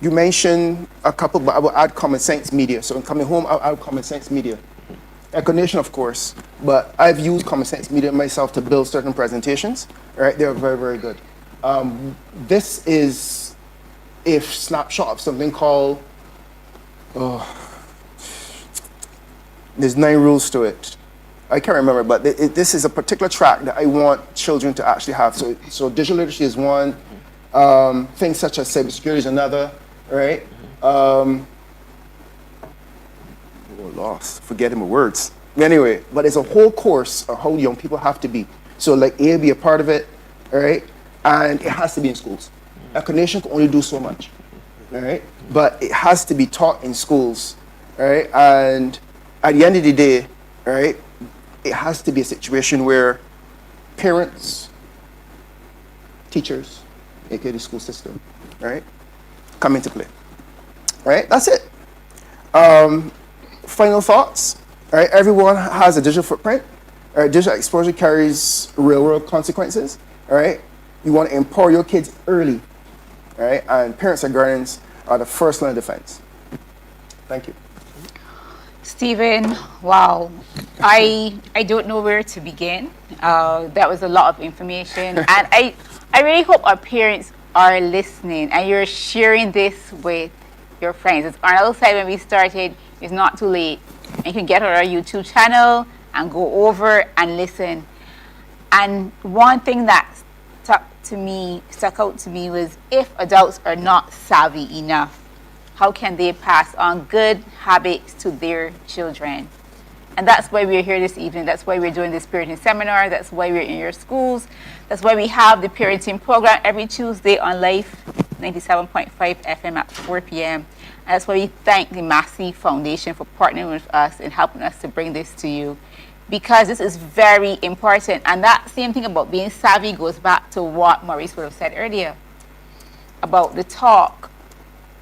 You mentioned a couple, but I will add common sense media. So in coming home, I'll add common sense media. Echo Nation, of course, but I've used common sense media myself to build certain presentations. Right? They're very, very good. This is a snapshot of something called, there's 9 rules to it. I can't remember, but this is a particular track that I want children to actually have. So digital literacy is one. Things such as cybersecurity is another, right? Lost, forgetting my words. Anyway, but it's a whole course of how young people have to be. So like A, be a part of it, all right? And it has to be in schools. Echo Nation can only do so much, all right? But it has to be taught in schools, all right? And at the end of the day, all right, it has to be a situation where parents, teachers, aka the school system, right, come into play. Right? That's it. Final thoughts. All right, everyone has a digital footprint. All right, digital exposure carries real-world consequences. All right, you want to empower your kids early. All right, and parents and guardians are the first line of defense. Thank you. Stephen, wow. I don't know where to begin. That was a lot of information. And I really hope our parents are listening and you're sharing this with your friends. As Arnold said when we started, it's not too late. And you can get on our YouTube channel and go over and listen. And one thing that stuck out to me was, if adults are not savvy enough, how can they pass on good habits to their children? And that's why we're here this evening. That's why we're doing this parenting seminar. That's why we're in your schools. That's why we have the parenting program every Tuesday on Life 97.5 FM at 4 p.m. And that's why we thank the Massey Foundation for partnering with us and helping us to bring this to you, because this is very important. And that same thing about being savvy goes back to what Maurice would have said earlier about the talk.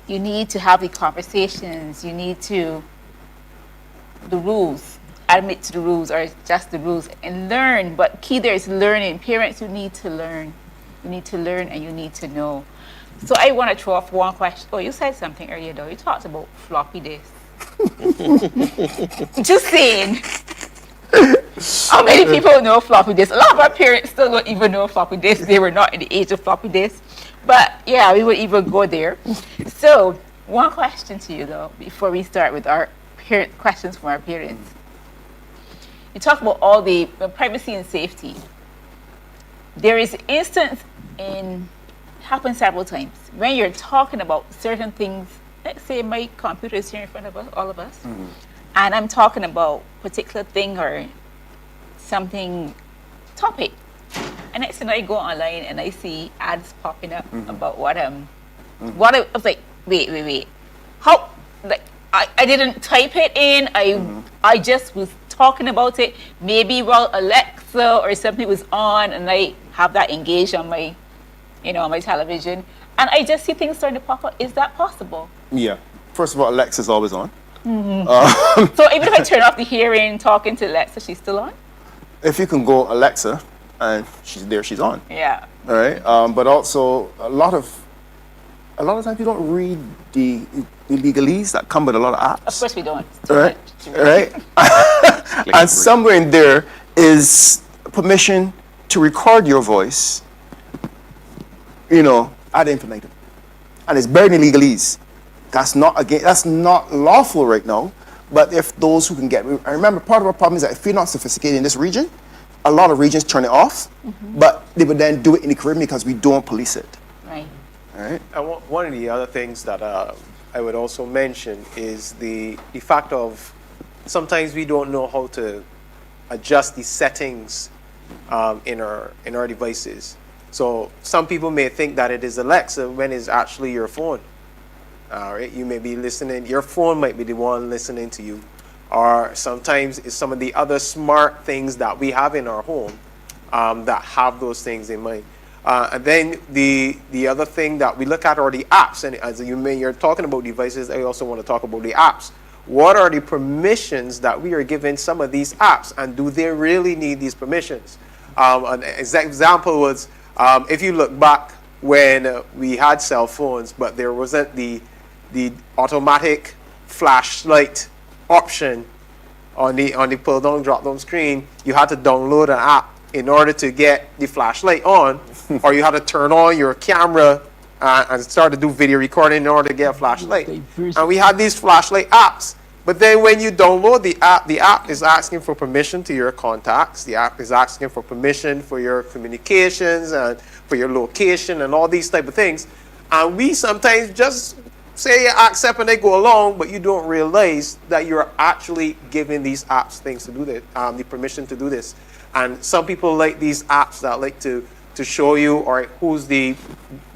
You need to have the conversations. You need to, the rules, admit to the rules or just the rules and learn. But key there is learning. Parents, you need to learn. You need to learn and you need to know. So I want to throw off one question. Oh, you said something earlier though. You talked about floppy disk. Just saying. How many people know floppy disk? A lot of our parents still don't even know floppy disk. They were not in the age of floppy disk. But yeah, we would even go there. So one question to you though, before we start with our questions from our parents. You talk about all the privacy and safety. There is an instance happens several times when you're talking about certain things. Let's say my computer is here in front of us, all of us, and I'm talking about a particular thing or something topic. And next thing I go online and I see ads popping up about what I was like, wait. How, like, I didn't type it in. I just was talking about it. Maybe while Alexa or something was on and I have that engaged on my, on my television. And I just see things starting to pop up. Is that possible? Yeah. First of all, Alexa's always on. So even if I turn off the hearing, talking to Alexa, she's still on? if you can go Alexa, and she's there, she's on. Yeah. All right. But also a lot of times you don't read the legalese that come with a lot of apps. Of course we don't. All right. All right. And somewhere in there is permission to record your voice, ad infinitum. And it's buried in legalese. That's not lawful right now. But if those who can get, I remember part of our problem is that if we're not sophisticated in this region, a lot of regions turn it off, but they would then do it in the Caribbean because we don't police it. Right. All right. And one of the other things that I would also mention is the fact of sometimes we don't know how to adjust the settings in our devices. So some people may think that it is Alexa when it's actually your phone. All right, you may be listening. Your phone might be the one listening to you, or sometimes it's some of the other smart things that we have in our home that have those things in mind. And then the other thing that we look at are the apps. And as you're talking about devices, I also want to talk about the apps. What are the permissions that we are giving some of these apps, and do they really need these permissions? An example was if you look back when we had cell phones, but there wasn't the automatic flashlight option on the pull down drop down screen. You had to download an app in order to get the flashlight on, or you had to turn on your camera and start to do video recording in order to get a flashlight. And we had these flashlight apps. But then when you download the app is asking for permission to your contacts. The app is asking for permission for your communications and for your location and all these type of things. And we sometimes just say you accept and they go along, but you don't realize that you're actually giving these apps things to do this, the permission to do this. And some people like these apps that like to show you, or who's the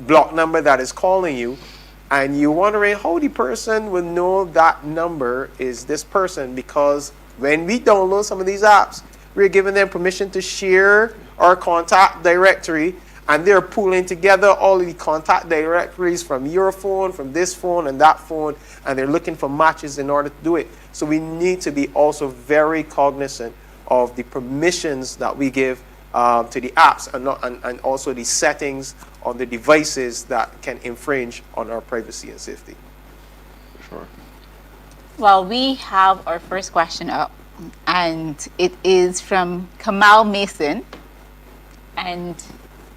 block number that is calling you, and you're wondering how the person will know that number is this person, because when we download some of these apps, we're giving them permission to share our contact directory, and they're pulling together all of the contact directories from your phone, from this phone, and that phone, and they're looking for matches in order to do it. So we need to be also very cognizant of the permissions that we give to the apps, and also the settings on the devices that can infringe on our privacy and safety. Sure. Well, we have our first question up, and it is from Kamal Mason. And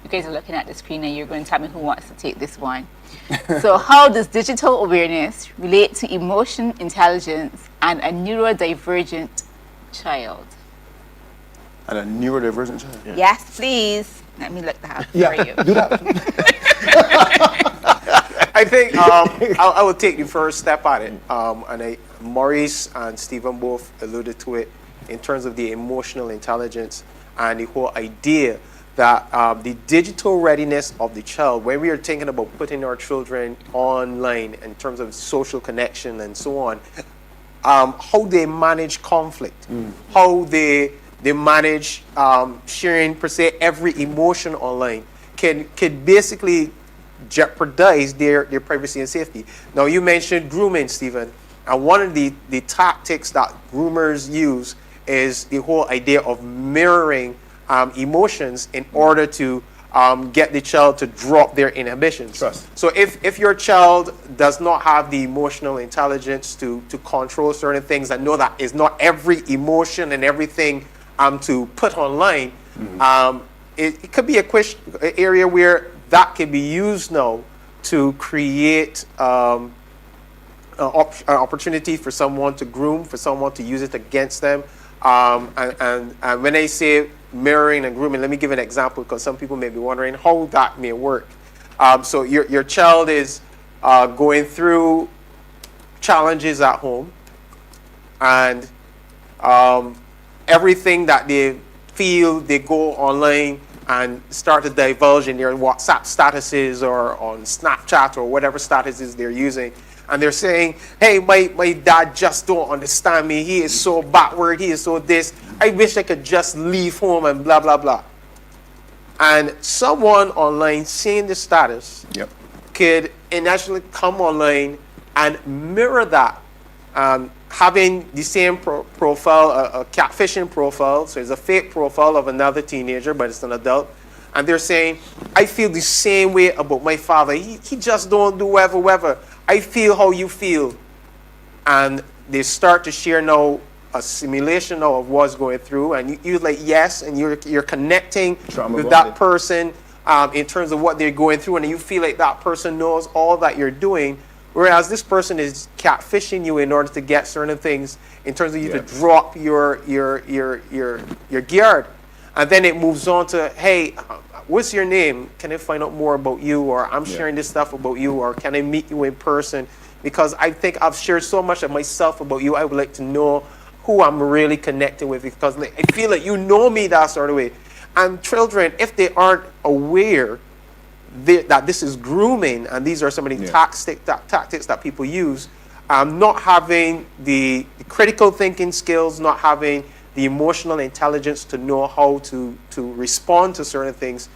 you guys are looking at the screen, and you're going to tell me who wants to take this one. So, how does digital awareness relate to emotion intelligence and a neurodivergent child? And a neurodivergent child. Yeah. Yes, please. Let me look that up for you. Do that. I think I will take the first step at it. And Maurice and Stephen both alluded to it in terms of the emotional intelligence and the whole idea that the digital readiness of the child, when we are thinking about putting our children online in terms of social connection and so on, how they manage conflict, how they manage sharing per se every emotion online can basically jeopardize their privacy and safety. Now, you mentioned grooming, Stephen, and one of the tactics that groomers use is the whole idea of mirroring emotions in order to get the child to drop their inhibitions. Trust. So if your child does not have the emotional intelligence to control certain things and know that it's not every emotion and everything to put online, it could be an area where that can be used now to create an opportunity for someone to groom, for someone to use it against them. And when I say mirroring and grooming, let me give an example, because some people may be wondering how that may work. So your child is going through challenges at home, and everything that they feel, they go online and start to divulge in their WhatsApp statuses or on Snapchat or whatever statuses they're using. And they're saying, hey, my dad just don't understand me. He is so backward. He is so this. I wish I could just leave home and blah, blah, blah. And someone online seeing the status could initially come online and mirror that having the same profile, a catfishing profile. So it's a fake profile of another teenager, but it's an adult. And they're saying, I feel the same way about my father. He just don't do whatever. I feel how you feel. And they start to share now a simulation now of what's going through. And you're like, yes, and you're connecting with that person in terms of what they're going through. And you feel like that person knows all that you're doing. Whereas this person is catfishing you in order to get certain things in terms of you to drop your guard. And then it moves on to, hey, what's your name? Can I find out more about you? Or I'm sharing this stuff about you. Or can I meet you in person? Because I think I've shared so much of myself about you. I would like to know who I'm really connecting with. Because I feel like you know me that sort of way. And children, if they aren't aware that this is grooming, and these are some of the tactics that people use, not having the critical thinking skills, not having the emotional intelligence to know how to respond to certain things,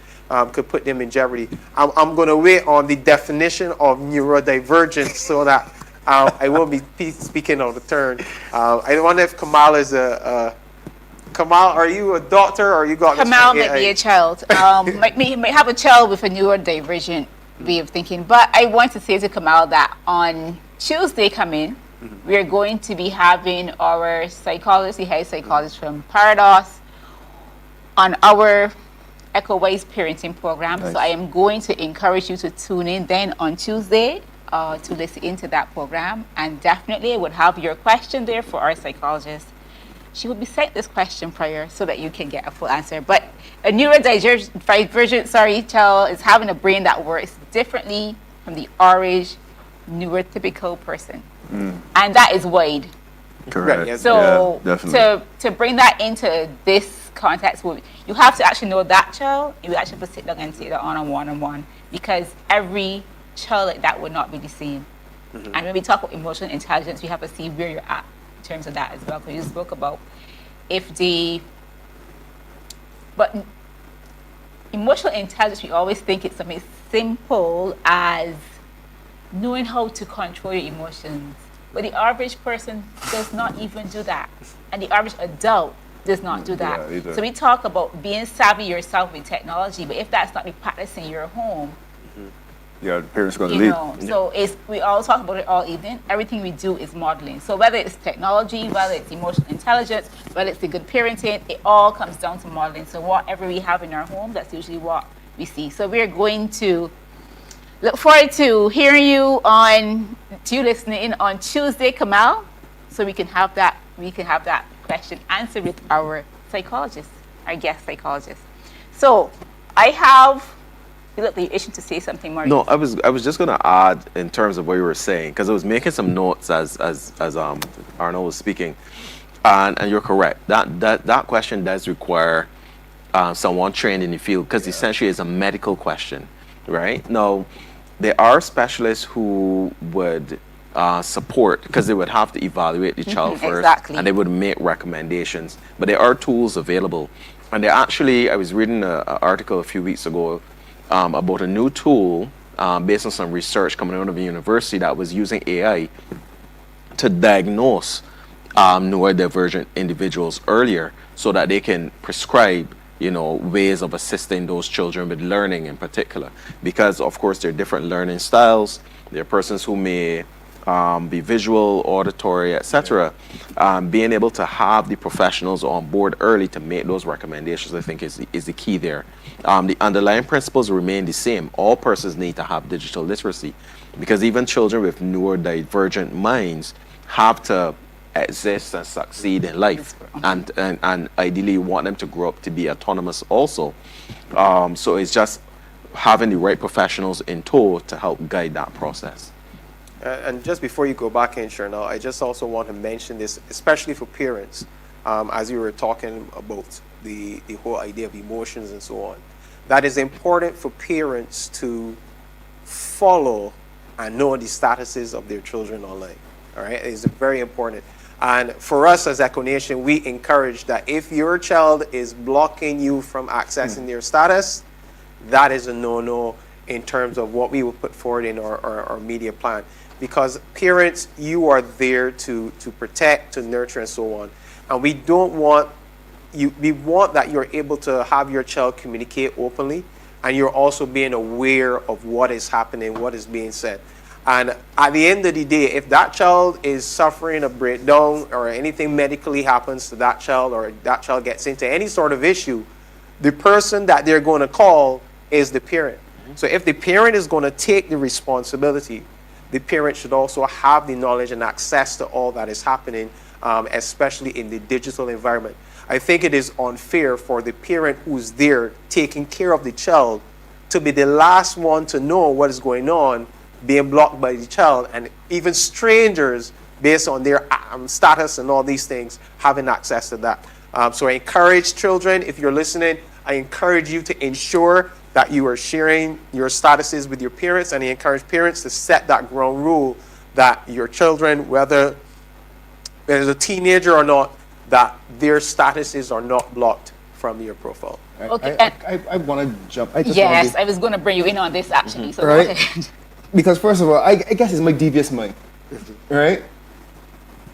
could put them in jeopardy. I'm going to wait on the definition of neurodivergent so that I won't be speaking on the turn. I wonder if Kamal is Kamal, are you a doctor or you got Kamal might be a child. might have a child with a neurodivergent way of thinking. But I want to say to Kamal that on Tuesday coming, we are going to be having our psychologist, the head psychologist from Paradox, on our EKCO parenting program. Nice. So I am going to encourage you to tune in then on Tuesday to listen into that program. And definitely I would have your question there for our psychologist. She will be sent this question prior so that you can get a full answer. But a neurodivergent child is having a brain that works differently from the average neurotypical person. And that is wide. Correct. So definitely. to bring that into this context, you have to actually know that child. You actually have to sit down and take that on a one-on-one, because every child like that would not be the same. And when we talk about emotional intelligence, we have to see where you're at in terms of that as well. Because you spoke about but emotional intelligence, we always think it's something simple as knowing how to control your emotions. But the average person does not even do that. And the average adult does not do that. So we talk about being savvy yourself with technology, but if that's not the practice in your home, the parents are going to leave. So we all talk about it all evening. Everything we do is modeling. So whether it's technology, whether it's emotional intelligence, whether it's the good parenting, it all comes down to modeling. So whatever we have in our home, that's usually what we see. So we're going to look forward to hearing you listening in on Tuesday, Kamal, so we can have that question answered with our psychologist, our guest psychologist. So you look like you issue to say something more. No, I was just gonna add in terms of what you were saying, because I was making some notes as Arnold was speaking, and you're correct. That question does require someone trained in the field, because essentially it's a medical question, right? Now, there are specialists who would support, because they would have to evaluate the child first, and they would make recommendations. But there are tools available, and I was reading an article a few weeks ago about a new tool based on some research coming out of a university that was using AI to diagnose neurodivergent individuals earlier, so that they can prescribe ways of assisting those children with learning in particular. Because of course there are different learning styles. There are persons who may be visual, auditory, etc. Being able to have the professionals on board early to make those recommendations, I think, is the key there. The underlying principles remain the same. All persons need to have digital literacy, because even children with neurodivergent minds have to exist and succeed in life, and ideally you want them to grow up to be autonomous also. So it's just having the right professionals in tow to help guide that process. And just before you go back in, Charnel, I just also want to mention this, especially for parents, as you were talking about the whole idea of emotions and so on. That is important for parents to follow and know the statuses of their children online. All right, it's very important. And for us as EKCO Nation, we encourage that if your child is blocking you from accessing their status, that is a no-no in terms of what we will put forward in our media plan. because parents, you are there to protect, to nurture, and so on. And we don't want you. We want that you're able to have your child communicate openly, and you're also being aware of what is happening, what is being said. And at the end of the day, if that child is suffering a breakdown or anything medically happens to that child, or that child gets into any sort of issue, the person that they're going to call is the parent. So if the parent is going to take the responsibility, the parent should also have the knowledge and access to all that is happening, especially in the digital environment. I think it is unfair for the parent who's there taking care of the child to be the last one to know what is going on, being blocked by the child, and even strangers, based on their status and all these things, having access to that. So I encourage children, if you're listening, I encourage you to ensure that you are sharing your statuses with your parents, and I encourage parents to set that ground rule that your children, whether there's a teenager or not, that their statuses are not blocked from your profile. Okay. I want to jump. Yes, I was going to bring you in on this actually. So Right. go ahead. Because first of all, I guess it's my devious mind, right?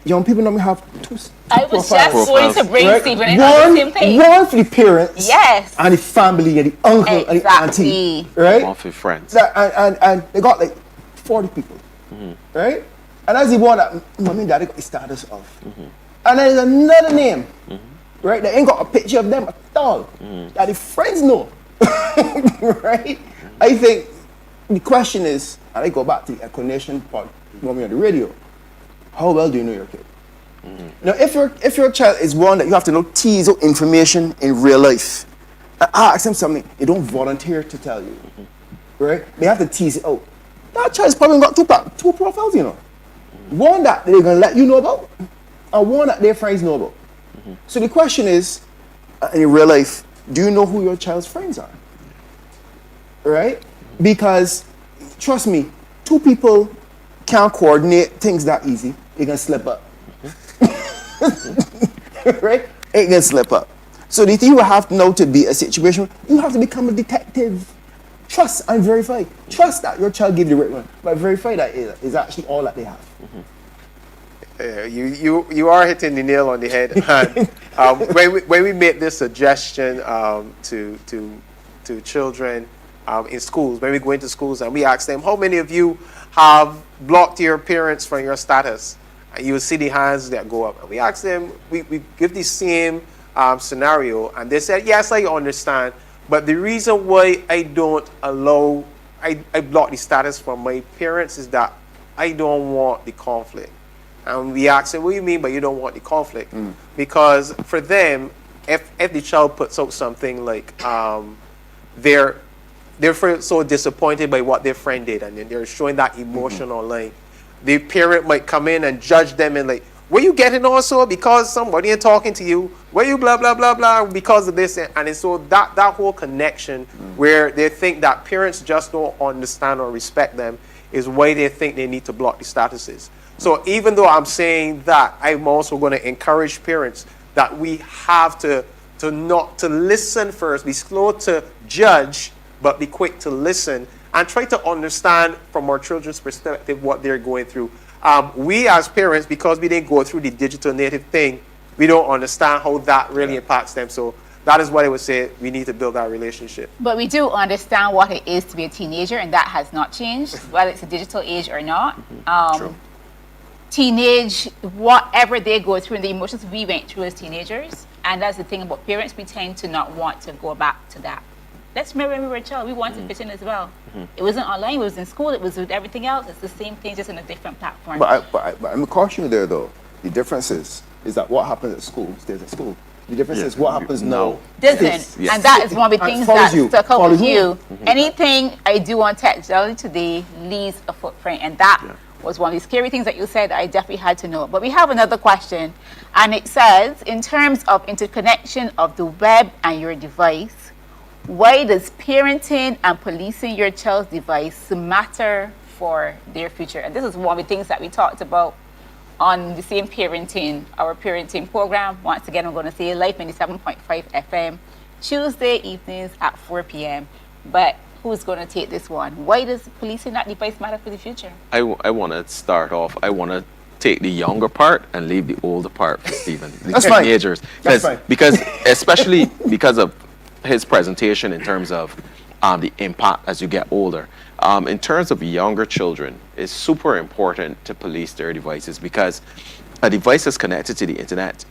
Young people normally have two I was profiles, just going to bring right? Stephen in on the same page. One for the parents, Yes. and the family, and the uncle, and the auntie, Exactly. right? One for friends. And they got like 40 people, right? And that's the one that mommy and daddy got the status of. And then there's another name, right? They ain't got a picture of them at all, that the friends know, right? I think the question is, and I go back to the explanation part when we're on the radio, how well do you know your kid? Now, if your child is one that you have to know tease out information in real life, ask them something, they don't volunteer to tell you, right? They have to tease it out. That child's probably got two profiles, you know. One that they're gonna let you know about, and one that their friends know about. So the question is, in real life, do you know who your child's friends are? Right? Because, trust me, two people can't coordinate things that easy. They can slip up. Right? It can slip up. So the thing you have to know to be a situation, you have to become a detective. Trust and verify. Trust that your child gave you the right one, but verify that it is actually all that they have. You are hitting the nail on the head. And, when we made this suggestion to children in schools, when we go into schools and we ask them, how many of you have blocked your parents from your status? And you will see the hands that go up. And we ask them, we give the same scenario, and they said, yes, I understand, but the reason why I don't allow, I block the status from my parents is that I don't want the conflict. And we ask them, what do you mean by you don't want the conflict? Because for them, if the child puts out something like they're so disappointed by what their friend did, and then they're showing that emotion online, the parent might come in and judge them and like, were you getting also because somebody ain't talking to you? Were you blah, blah, blah, blah, because of this? And so that whole connection where they think that parents just don't understand or respect them is why they think they need to block the statuses. So even though I'm saying that, I'm also going to encourage parents that we have to listen first, be slow to judge, but be quick to listen and try to understand from our children's perspective what they're going through. We as parents, because we didn't go through the digital native thing, we don't understand how that really impacts them. So that is what I would say, we need to build our relationship. But we do understand what it is to be a teenager, and that has not changed, whether it's a digital age or not. True. Teenage, whatever they go through, and the emotions we went through as teenagers, and that's the thing about parents, we tend to not want to go back to that. Let's remember when we were a child, we wanted to fit in as well. It wasn't online, it was in school, it was with everything else. It's the same thing, just in a different platform. But I'm cautioning there though. The difference is that what happens at school stays at school. The difference is what happens now. Doesn't. Yes. And that is one of the things follows that you. stuck out with Follows you. Anything I do on technology today leaves a footprint. And that was one of the scary things that you said that I definitely had to know. But we have another question. And it says, in terms of interconnection of the web and your device, why does parenting and policing your child's device matter for their future? And this is one of the things that we talked about on the same parenting, our parenting program. Once again, I'm going to say Life 97.5 FM, Tuesday evenings at 4 p.m. But who's going to take this one? Why does policing that device matter for the future? I want to start off. I want to take the younger part and leave the older part for Stephen. The That's fine. teenagers. That's fine. Because especially because of his presentation in terms of the impact as you get older. In terms of younger children, it's super important to police their devices because a device that's connected to the internet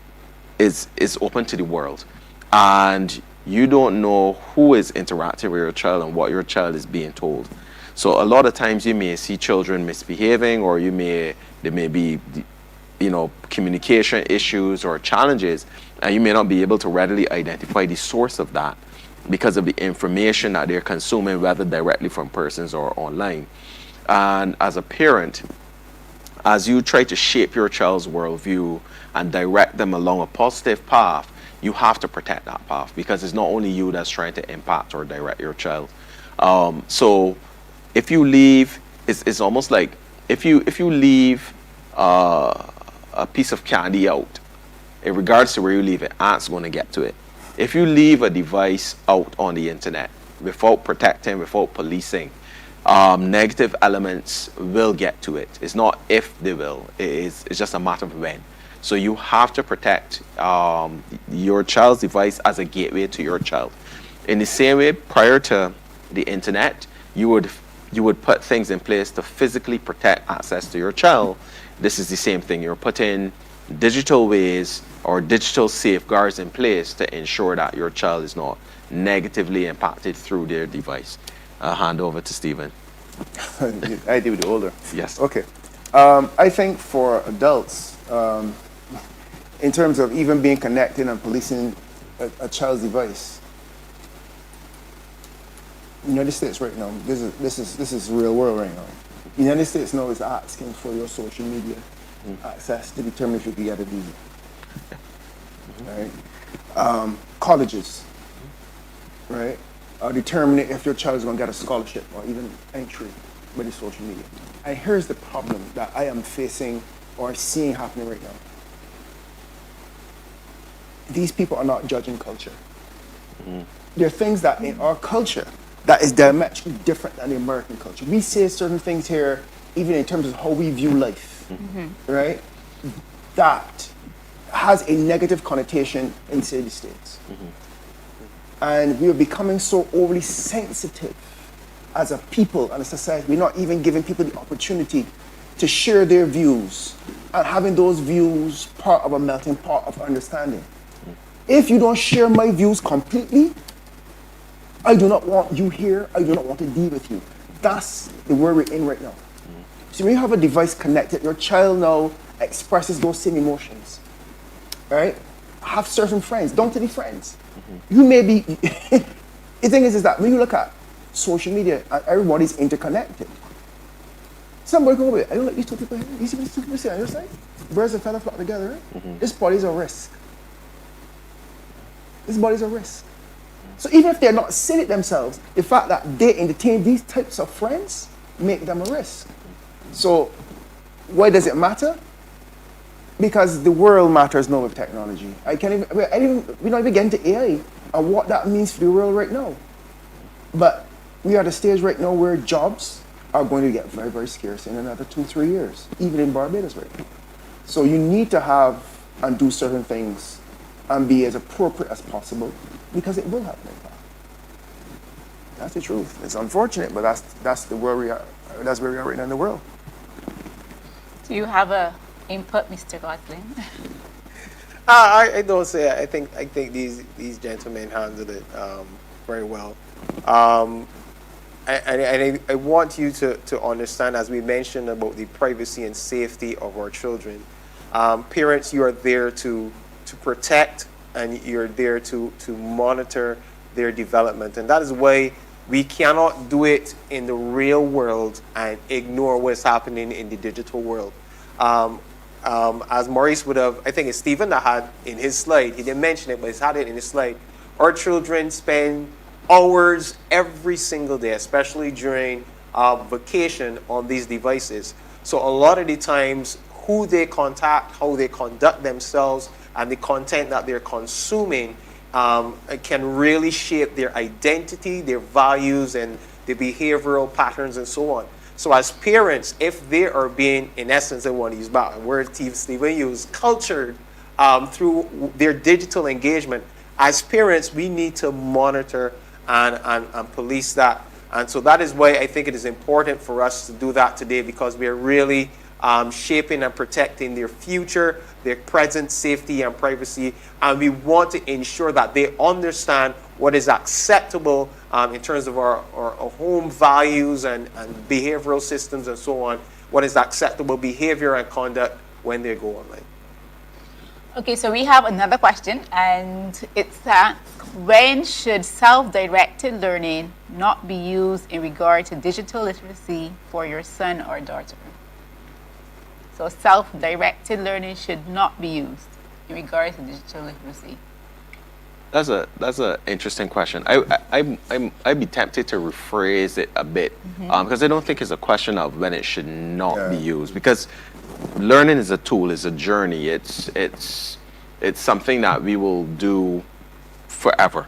is open to the world. And you don't know who is interacting with your child and what your child is being told. So a lot of times you may see children misbehaving, or there may be, communication issues or challenges, and you may not be able to readily identify the source of that because of the information that they're consuming, whether directly from persons or online. And as a parent, as you try to shape your child's worldview and direct them along a positive path, you have to protect that path because it's not only you that's trying to impact or direct your child. So if you leave, it's almost like if you leave a piece of candy out, in regards to where you leave it, ants going to get to it. If you leave a device out on the internet without protecting, without policing, negative elements will get to it. It's not if they will, it's just a matter of when. So you have to protect your child's device as a gateway to your child. In the same way, prior to the internet, you would put things in place to physically protect access to your child. This is the same thing. You're putting digital ways or digital safeguards in place to ensure that your child is not negatively impacted through their device. I'll hand over to Stephen. I deal with the older. Yes. Okay. I think for adults, in terms of even being connected and policing a child's device, United States right now, this is real world right now. United States now is asking for your social media access to determine if you can get a visa. Right? Colleges, right, are determining if your child is going to get a scholarship or even entry with the social media. And here's the problem that I am facing or seeing happening right now. These people are not judging culture. There are things that in our culture that is diametrically different than the American culture. We say certain things here, even in terms of how we view life, right? That has a negative connotation inside the States. And we are becoming so overly sensitive as a people and a society. We're not even giving people the opportunity to share their views and having those views part of a melting pot of understanding. If you don't share my views completely, I do not want you here. I do not want to deal with you. That's the world we're in right now. So when you have a device connected, your child now expresses those same emotions, right? Have certain friends. Don't tell the friends. You may be, the thing is that when you look at social media, everybody's interconnected. Somebody come over here, I don't like these two people here. You see these two people sitting on your side? Birds and feathers flock together, right? This body's a risk. This body's a risk. So even if they're not saying it themselves, the fact that they entertain these types of friends make them a risk. So why does it matter? Because the world matters now with technology. We don't even get into AI and what that means for the world right now. But we are at a stage right now where jobs are going to get very, very scarce in another 2-3 years, even in Barbados right now. So you need to have and do certain things and be as appropriate as possible because it will have an impact. That's the truth. It's unfortunate, but that's the world we are. That's where we are right now in the world. Do you have a input, Mr. Gosling? I don't say. I think these gentlemen handled it very well. I want you to understand, as we mentioned about the privacy and safety of our children. Parents, you are there to protect, and you're there to monitor their development, and that is why we cannot do it in the real world and ignore what's happening in the digital world. As Maurice would have, I think it's Stephen that had in his slide, he didn't mention it, but he's had it in his slide. Our children spend hours every single day, especially during vacation, on these devices. So a lot of the times, who they contact, how they conduct themselves, and the content that they're consuming can really shape their identity, their values, and the behavioral patterns, and so on. So as parents, if they are being, in essence, I want to use back a word Stephen used, cultured through their digital engagement, as parents, we need to monitor and police that. And so that is why I think it is important for us to do that today, because we are really shaping and protecting their future, their present safety and privacy. And we want to ensure that they understand what is acceptable in terms of our home values and behavioral systems and so on, what is acceptable behavior and conduct when they go online. Okay, so we have another question, and it's that when should self-directed learning not be used in regard to digital literacy for your son or daughter? So self-directed learning should not be used in regard to digital literacy. That's an interesting question. I'd be tempted to rephrase it a bit, because I don't think it's a question of when it should not be used, because learning is a tool, is a journey. It's something that we will do forever,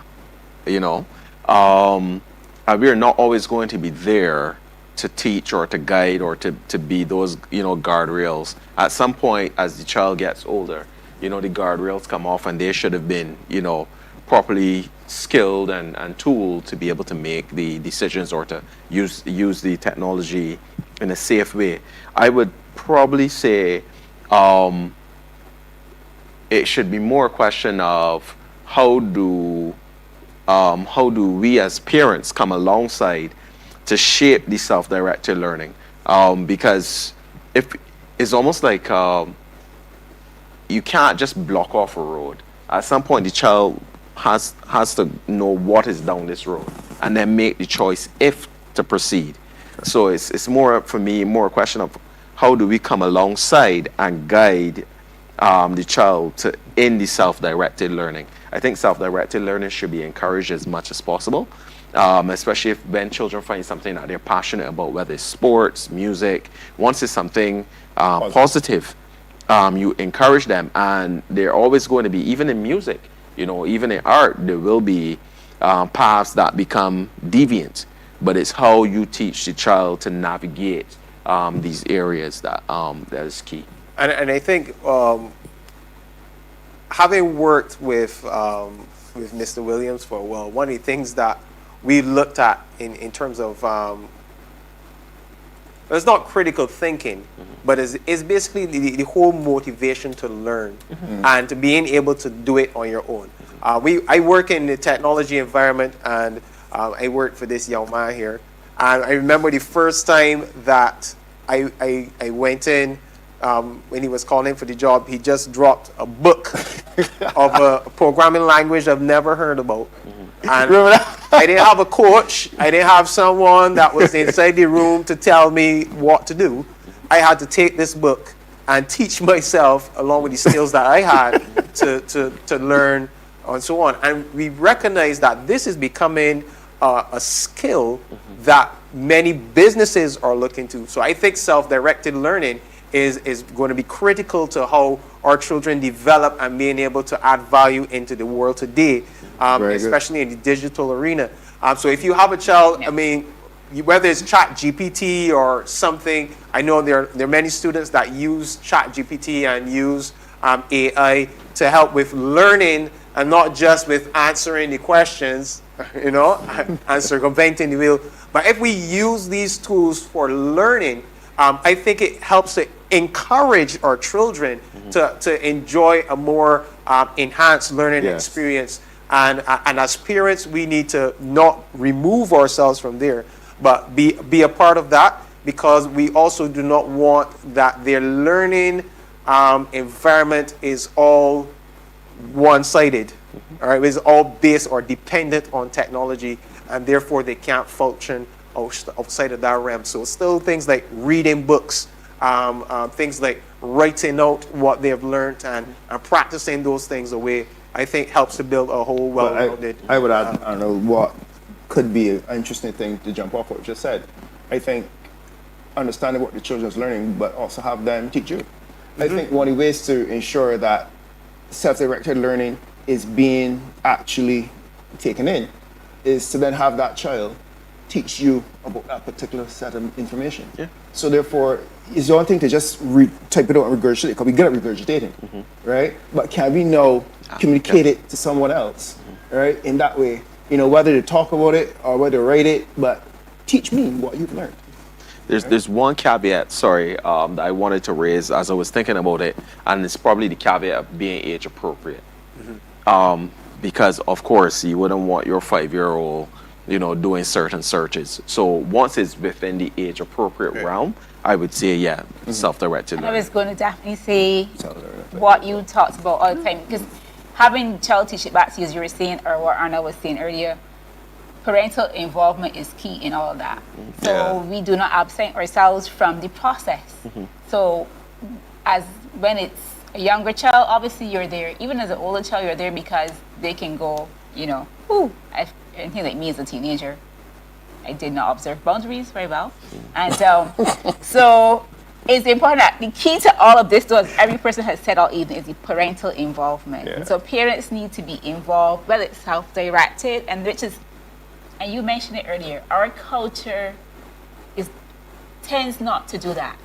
you know. We are not always going to be there to teach or to guide or to be those, you know, guardrails. At some point, as the child gets older, you know, the guardrails come off, and they should have been, you know, properly skilled and tooled to be able to make the decisions or to use the technology in a safe way. I would probably say it should be more a question of how do we as parents come alongside to shape the self-directed learning, because if it's almost like you can't just block off a road. At some point, the child has to know what is down this road and then make the choice if to proceed. So it's more, for me, more a question of how do we come alongside and guide the child in the self-directed learning. I think self-directed learning should be encouraged as much as possible, especially when children find something that they're passionate about, whether it's sports, music. Once it's something positive, you encourage them, and they're always going to be, even in music, you know, even in art, there will be paths that become deviant, but it's how you teach the child to navigate these areas that is key. And I think having worked with Mr. Williams for a while, one of the things that we looked at in terms of it's not critical thinking, but it's basically the whole motivation to learn and to being able to do it on your own. I work in the technology environment, and I work for this young man here. And I remember the first time that I went in, when he was calling for the job, he just dropped a book of a programming language I've never heard about. And I didn't have a coach. I didn't have someone that was inside the room to tell me what to do. I had to take this book and teach myself, along with the skills that I had, to learn and so on. And we recognize that this is becoming a skill that many businesses are looking to. So I think self-directed learning is going to be critical to how our children develop and being able to add value into the world today, especially in the digital arena. So if you have a child, I mean, whether it's ChatGPT or something, I know there are many students that use ChatGPT and use AI to help with learning, and not just with answering the questions, you know, and circumventing the wheel. But if we use these tools for learning, I think it helps to encourage our children to enjoy a more enhanced learning experience. And as parents, we need to not remove ourselves from there, but be a part of that, because we also do not want that their learning environment is all one-sided. All right, it's all based or dependent on technology, and therefore they can't function outside of that realm. So still things like reading books, things like writing out what they've learned and practicing those things away, I think helps to build a whole well-rounded. I would add, I don't know, what could be an interesting thing to jump off what you just said. I think understanding what the children's learning, but also have them teach you. I think one of the ways to ensure that self-directed learning is being actually taken in is to then have that child teach you about that particular set of information. Yeah. So therefore, it's one thing to just type it out and regurgitate, because we good at regurgitating, right? But can we now communicate it to someone else, right? In that way, you know, whether to talk about it or whether to write it, but teach me what you've learned. There's one caveat, sorry, that I wanted to raise as I was thinking about it, and it's probably the caveat of being age appropriate. Because of course you wouldn't want your 5-year-old, you know, doing certain searches. So once it's within the age appropriate realm, I would say, yeah, self-directed I learning. was going to definitely say what you talked about all the time, because having child teach it back to you, as you were saying, or what Arna was saying earlier, parental involvement is key in all of that. So we do not absent ourselves from the process. So as when it's a younger child, obviously you're there. Even as an older child, you're there because they can go, you know, and he like me as a teenager, I did not observe boundaries very well. And so it's important that the key to all of this, though, as every person has said all evening, is the parental involvement. And so parents need to be involved, whether it's self-directed, and which is, and you mentioned it earlier, our culture tends not to do that.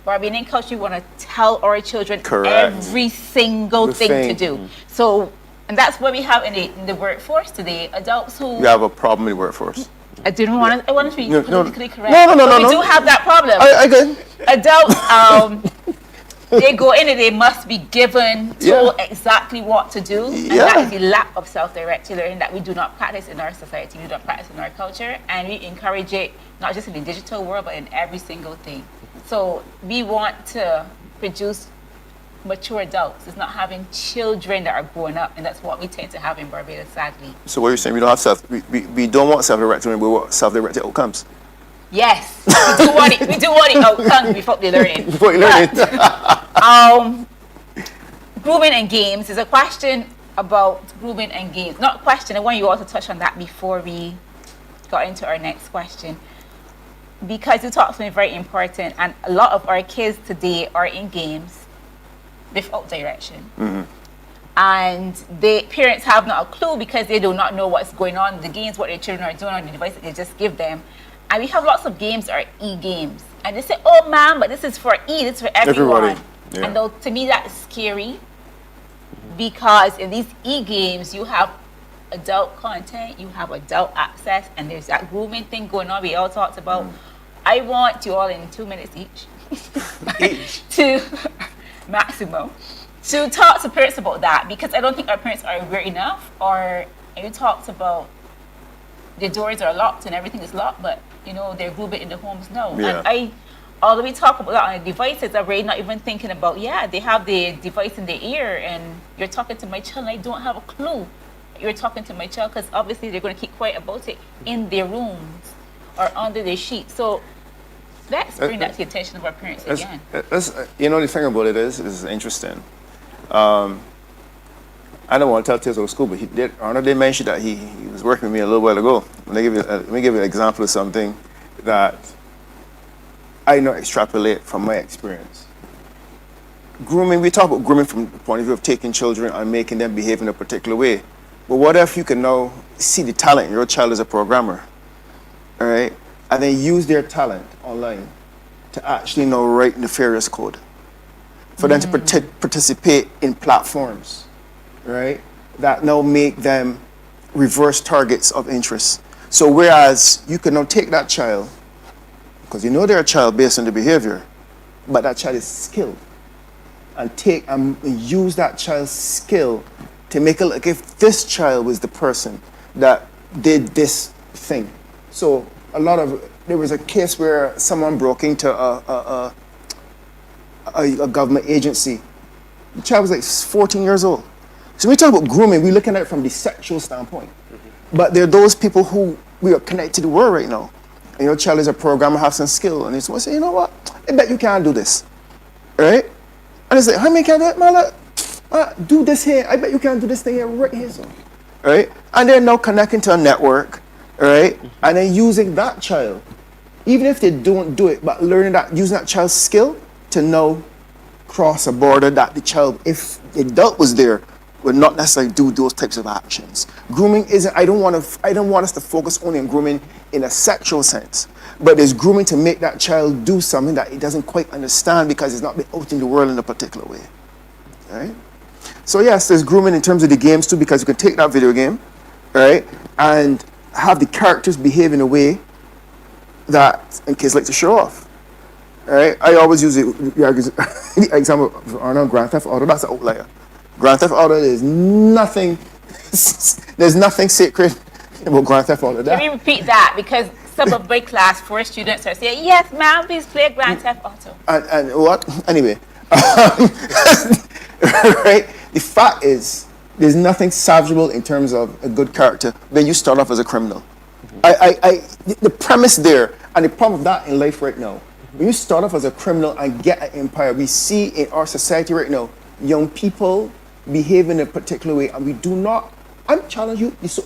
Barbadian culture, we want to tell our children every single thing to do. So, and that's what we have in the workforce today. Adults who We have a problem in the workforce. I didn't want to. I want to be politically correct. No. We do have that problem. I get Adults, they go in and they must be given told exactly what to do. And that is the lack of self-directed learning that we do not practice in our society. We do not practice in our culture, and we encourage it not just in the digital world, but in every single thing. So we want to produce mature adults. It's not having children that are growing up, and that's what we tend to have in Barbados, sadly. So what you're saying, we don't have we don't want self-directed learning, we want self-directed outcomes. Yes, we do want it. We do want it outcomes before the learning. Before you learn it. Grooming and games is a question about grooming and games. Not a question. I want you all to touch on that before we got into our next question, because you talked something very important, and a lot of our kids today are in games without direction. And the parents have not a clue because they do not know what's going on in the games, what their children are doing on the device that they just give them. And we have lots of games that are e-games. And they say, oh, ma'am, but this is for E, this is for everyone. Everybody. Yeah. And though, to me, that is scary, because in these e-games, you have adult content, you have adult access, and there's that grooming thing going on we all talked about. I want you all in 2 minutes each to maximum to talk to parents about that, because I don't think our parents are aware enough. Or you talked about the doors are locked and everything is locked, but you know they're grooming in the homes now. And although we talk about that on the devices, I'm really not even thinking about they have the device in their ear, and you're talking to my child, and I don't have a clue you're talking to my child, because obviously they're going to keep quiet about it in their rooms or under their sheets. So let's bring that to the attention of our parents again. You know, the thing about it is interesting. I don't want to tell tales of school, but Arnold did mention that he was working with me a little while ago. Let me give you an example of something that I know extrapolate from my experience. Grooming, we talk about grooming from the point of view of taking children and making them behave in a particular way. But what if you can now see the talent in your child as a programmer, all right, and then use their talent online to actually now write nefarious code for them to participate in platforms, right, that now make them reverse targets of interest. So whereas you can now take that child, because you know they're a child based on the behavior, but that child is skilled, and take and use that child's skill to make it like if this child was the person that did this thing. So there was a case where someone broke into a government agency. The child was like 14 years old. So when we talk about grooming, we're looking at it from the sexual standpoint. But there are those people who we are connected to the world right now. And your child is a programmer, have some skill, and someone say, you know what? I bet you can't do this, right? And it's like, how many can do it, man? Do this here. I bet you can do this thing here, right here, so. Right? And they're now connecting to a network, right? And then using that child, even if they don't do it, but learning that, using that child's skill to now cross a border that the child, if the adult was there, would not necessarily do those types of actions. Grooming isn't, I don't want us to focus only on grooming in a sexual sense, but there's grooming to make that child do something that it doesn't quite understand because it's not been out in the world in a particular way, right? So yes, there's grooming in terms of the games too, because you can take that video game, right, and have the characters behave in a way that kids like to show off, right? I always use the example of Grand Theft Auto. That's an outlier. Grand Theft Auto, there's nothing sacred about Grand Theft Auto. Can you repeat that? Because some of my class 4 students are saying, yes, ma'am, please play Grand Theft Auto. And what? Anyway, right? The fact is, there's nothing salvageable in terms of a good character when you start off as a criminal. The premise there, and the problem of that in life right now, when you start off as a criminal and get an empire, we see in our society right now, young people behave in a particular way, and we do not. I'm challenging you. These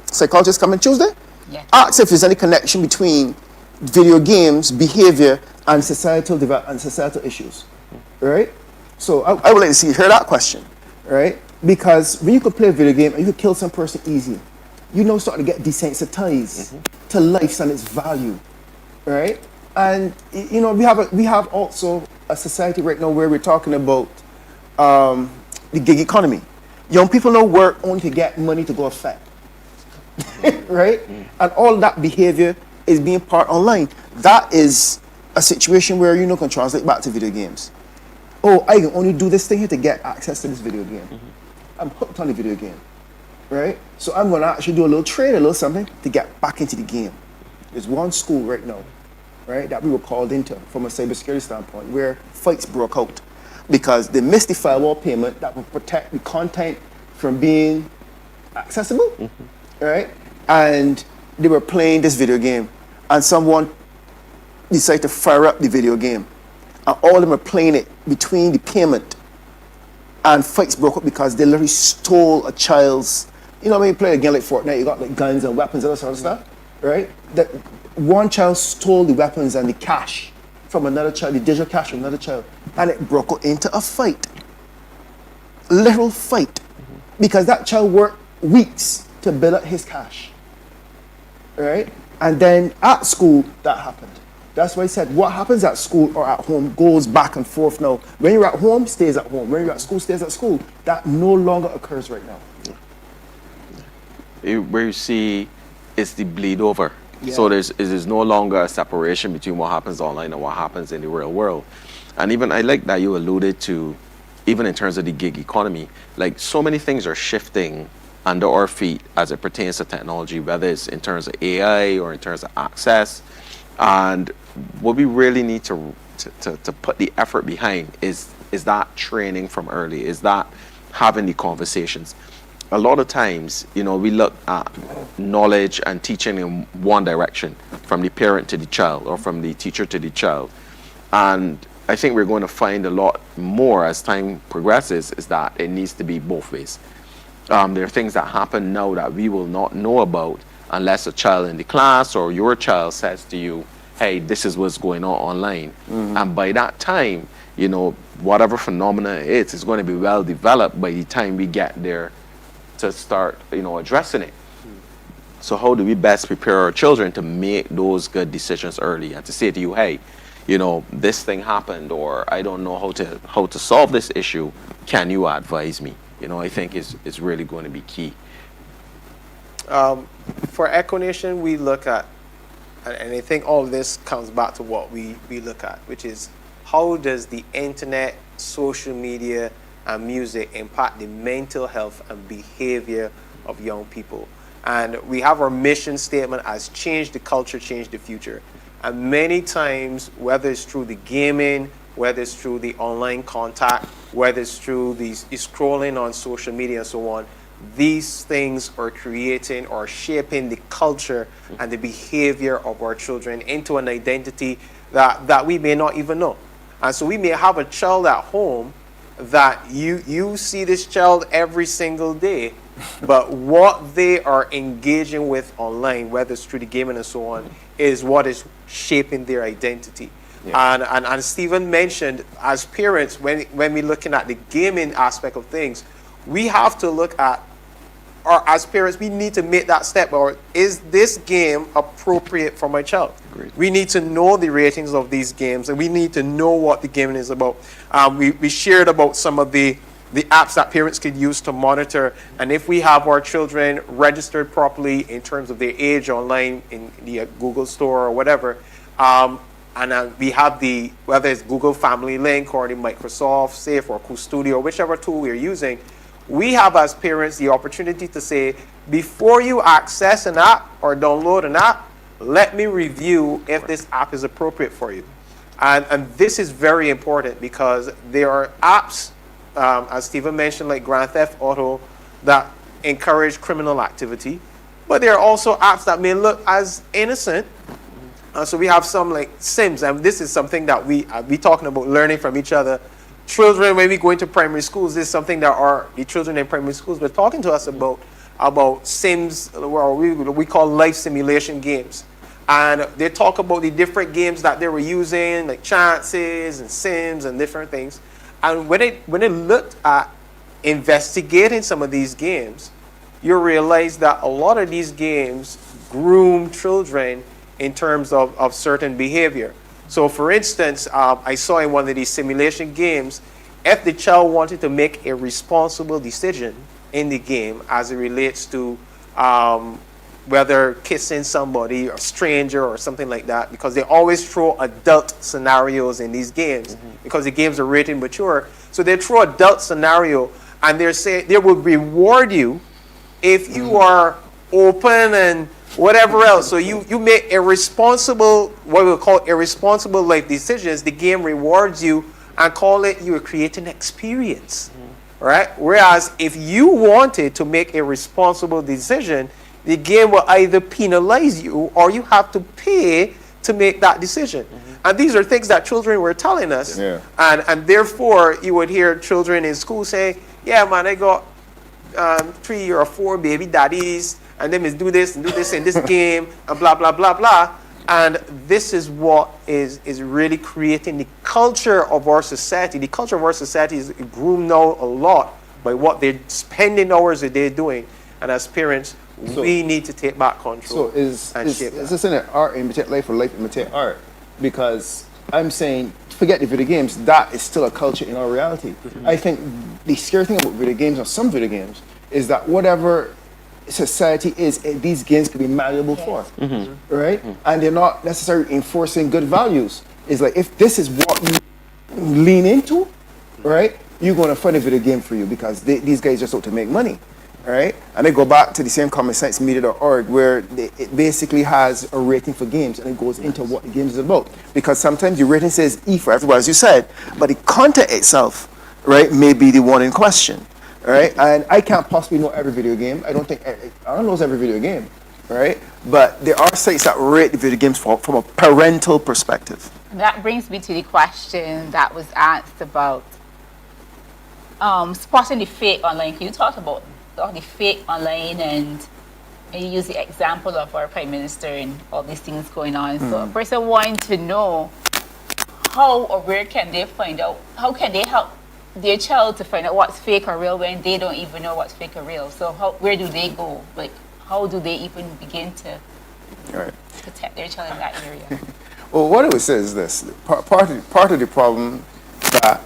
psychologists coming Tuesday. Yeah. Ask if there's any connection between video games, behavior, and societal issues, right? So I would like to hear that question, right? Because when you could play a video game and you could kill some person easy, you know, starting to get desensitized to life and its value, right? And you know, we have also a society right now where we're talking about the gig economy. Young people now work only to get money to go affect, right? And all that behavior is being part online. That is a situation where, you know, can translate back to video games. Oh, I can only do this thing here to get access to this video game. I'm hooked on the video game, right? So I'm going to actually do a little trade, a little something to get back into the game. There's one school right now, right, that we were called into from a cybersecurity standpoint where fights broke out because they missed the firewall payment that would protect the content from being accessible, right? And they were playing this video game, and someone decided to fire up the video game, and all of them were playing it between the payment, and fights broke up because they literally stole a child's. You know, when you play a game like Fortnite, you got like guns and weapons and all that sort of stuff, right? That one child stole the weapons and the cash from another child, the digital cash from another child, and it broke out into a fight, literal fight, because that child worked weeks to build up his cash, right? And then at school, that happened. That's why I said what happens at school or at home goes back and forth now. When you're at home, stays at home. When you're at school, stays at school. That no longer occurs right now. Where you see it's the bleed over. Yeah. So there's no longer a separation between what happens online and what happens in the real world. And even I like that you alluded to, even in terms of the gig economy, like so many things are shifting under our feet as it pertains to technology, whether it's in terms of AI or in terms of access. And what we really need to put the effort behind is that training from early, is that having the conversations. A lot of times, you know, we look at knowledge and teaching in one direction, from the parent to the child or from the teacher to the child. And I think we're going to find a lot more as time progresses is that it needs to be both ways. There are things that happen now that we will not know about unless a child in the class or your child says to you, hey, this is what's going on online. And by that time, you know, whatever phenomena it is going to be well developed by the time we get there to start, you know, addressing it. So how do we best prepare our children to make those good decisions early and to say to you, hey, you know, this thing happened, or I don't know how to solve this issue. Can you advise me? You know, I think is really going to be key. For Echo Nation, we look at, and I think all of this comes back to what we look at, which is how does the internet, social media, and music impact the mental health and behavior of young people. And we have our mission statement as change the culture, change the future. And many times, whether it's through the gaming, whether it's through the online contact, whether it's through the scrolling on social media and so on, these things are creating or shaping the culture and the behavior of our children into an identity that we may not even know. And so we may have a child at home that you see this child every single day, but what they are engaging with online, whether it's through the gaming and so on, is what is shaping their identity. And Stephen mentioned, as parents, when we're looking at the gaming aspect of things, we have to look at, or as parents, we need to make that step. Or is this game appropriate for my child? Agreed. We need to know the ratings of these games, and we need to know what the gaming is about. We shared about some of the apps that parents could use to monitor, and if we have our children registered properly in terms of their age online in the Google Store or whatever, and we have whether it's Google Family Link or the Microsoft Safe or Studio, whichever tool we're using, we have as parents the opportunity to say, before you access an app or download an app, let me review if this app is appropriate for you. And this is very important because there are apps, as Stephen mentioned, like Grand Theft Auto, that encourage criminal activity. But there are also apps that may look as innocent. So we have some like Sims, and this is something that we talking about learning from each other. Children, when we go into primary schools, this is something that the children in primary schools were talking to us about Sims, or we call life simulation games. And they talk about the different games that they were using, like Chances and Sims and different things. And when they looked at investigating some of these games, you realize that a lot of these games groom children in terms of certain behavior. So for instance, I saw in one of these simulation games, if the child wanted to make a responsible decision in the game as it relates to whether kissing somebody, or a stranger or something like that, because they always throw adult scenarios in these games because the games are rated mature. So they throw adult scenario and they will reward you if you are open and whatever else. So you make a responsible, what we call irresponsible life decisions. The game rewards you and call it you are creating experience, right? Whereas if you wanted to make a responsible decision, the game will either penalize you or you have to pay to make that decision. And these are things that children were telling us. Yeah. And therefore, you would hear children in school say, yeah, man, I got 3 or 4 baby daddies, and them is do this in this game, and blah, blah, blah, blah. And this is what is really creating the culture of our society. The culture of our society is groomed now a lot by what they're spending hours a day doing. And as parents, we need to take back control. So is this an art imitate life or life imitate art? Because I'm saying, forget the video games, that is still a culture in our reality. I think the scary thing about video games, or some video games, is that whatever society is, these games can be malleable for, right? And they're not necessarily enforcing good values. It's like, if this is what you lean into, right, you're going to find a video game for you because these guys just out to make money, right? And they go back to the same commonsensemedia.org where it basically has a rating for games, and it goes into what the game is about. Because sometimes your rating says E for everybody, as you said, but the content itself, right, may be the one in question. Right, and I can't possibly know every video game. I don't know every video game, right? But there are sites that rate the video games from a parental perspective. And that brings me to the question that was asked about spotting the fake online. Can you talk about the fake online, and you use the example of our Prime Minister and all these things going on. So a person wanting to know how or where can they find out, how can they help their child to find out what's fake or real when they don't even know what's fake or real. So where do they go? Like, how do they even begin to protect their child in that area? Well, what I would say is this. Part of the problem that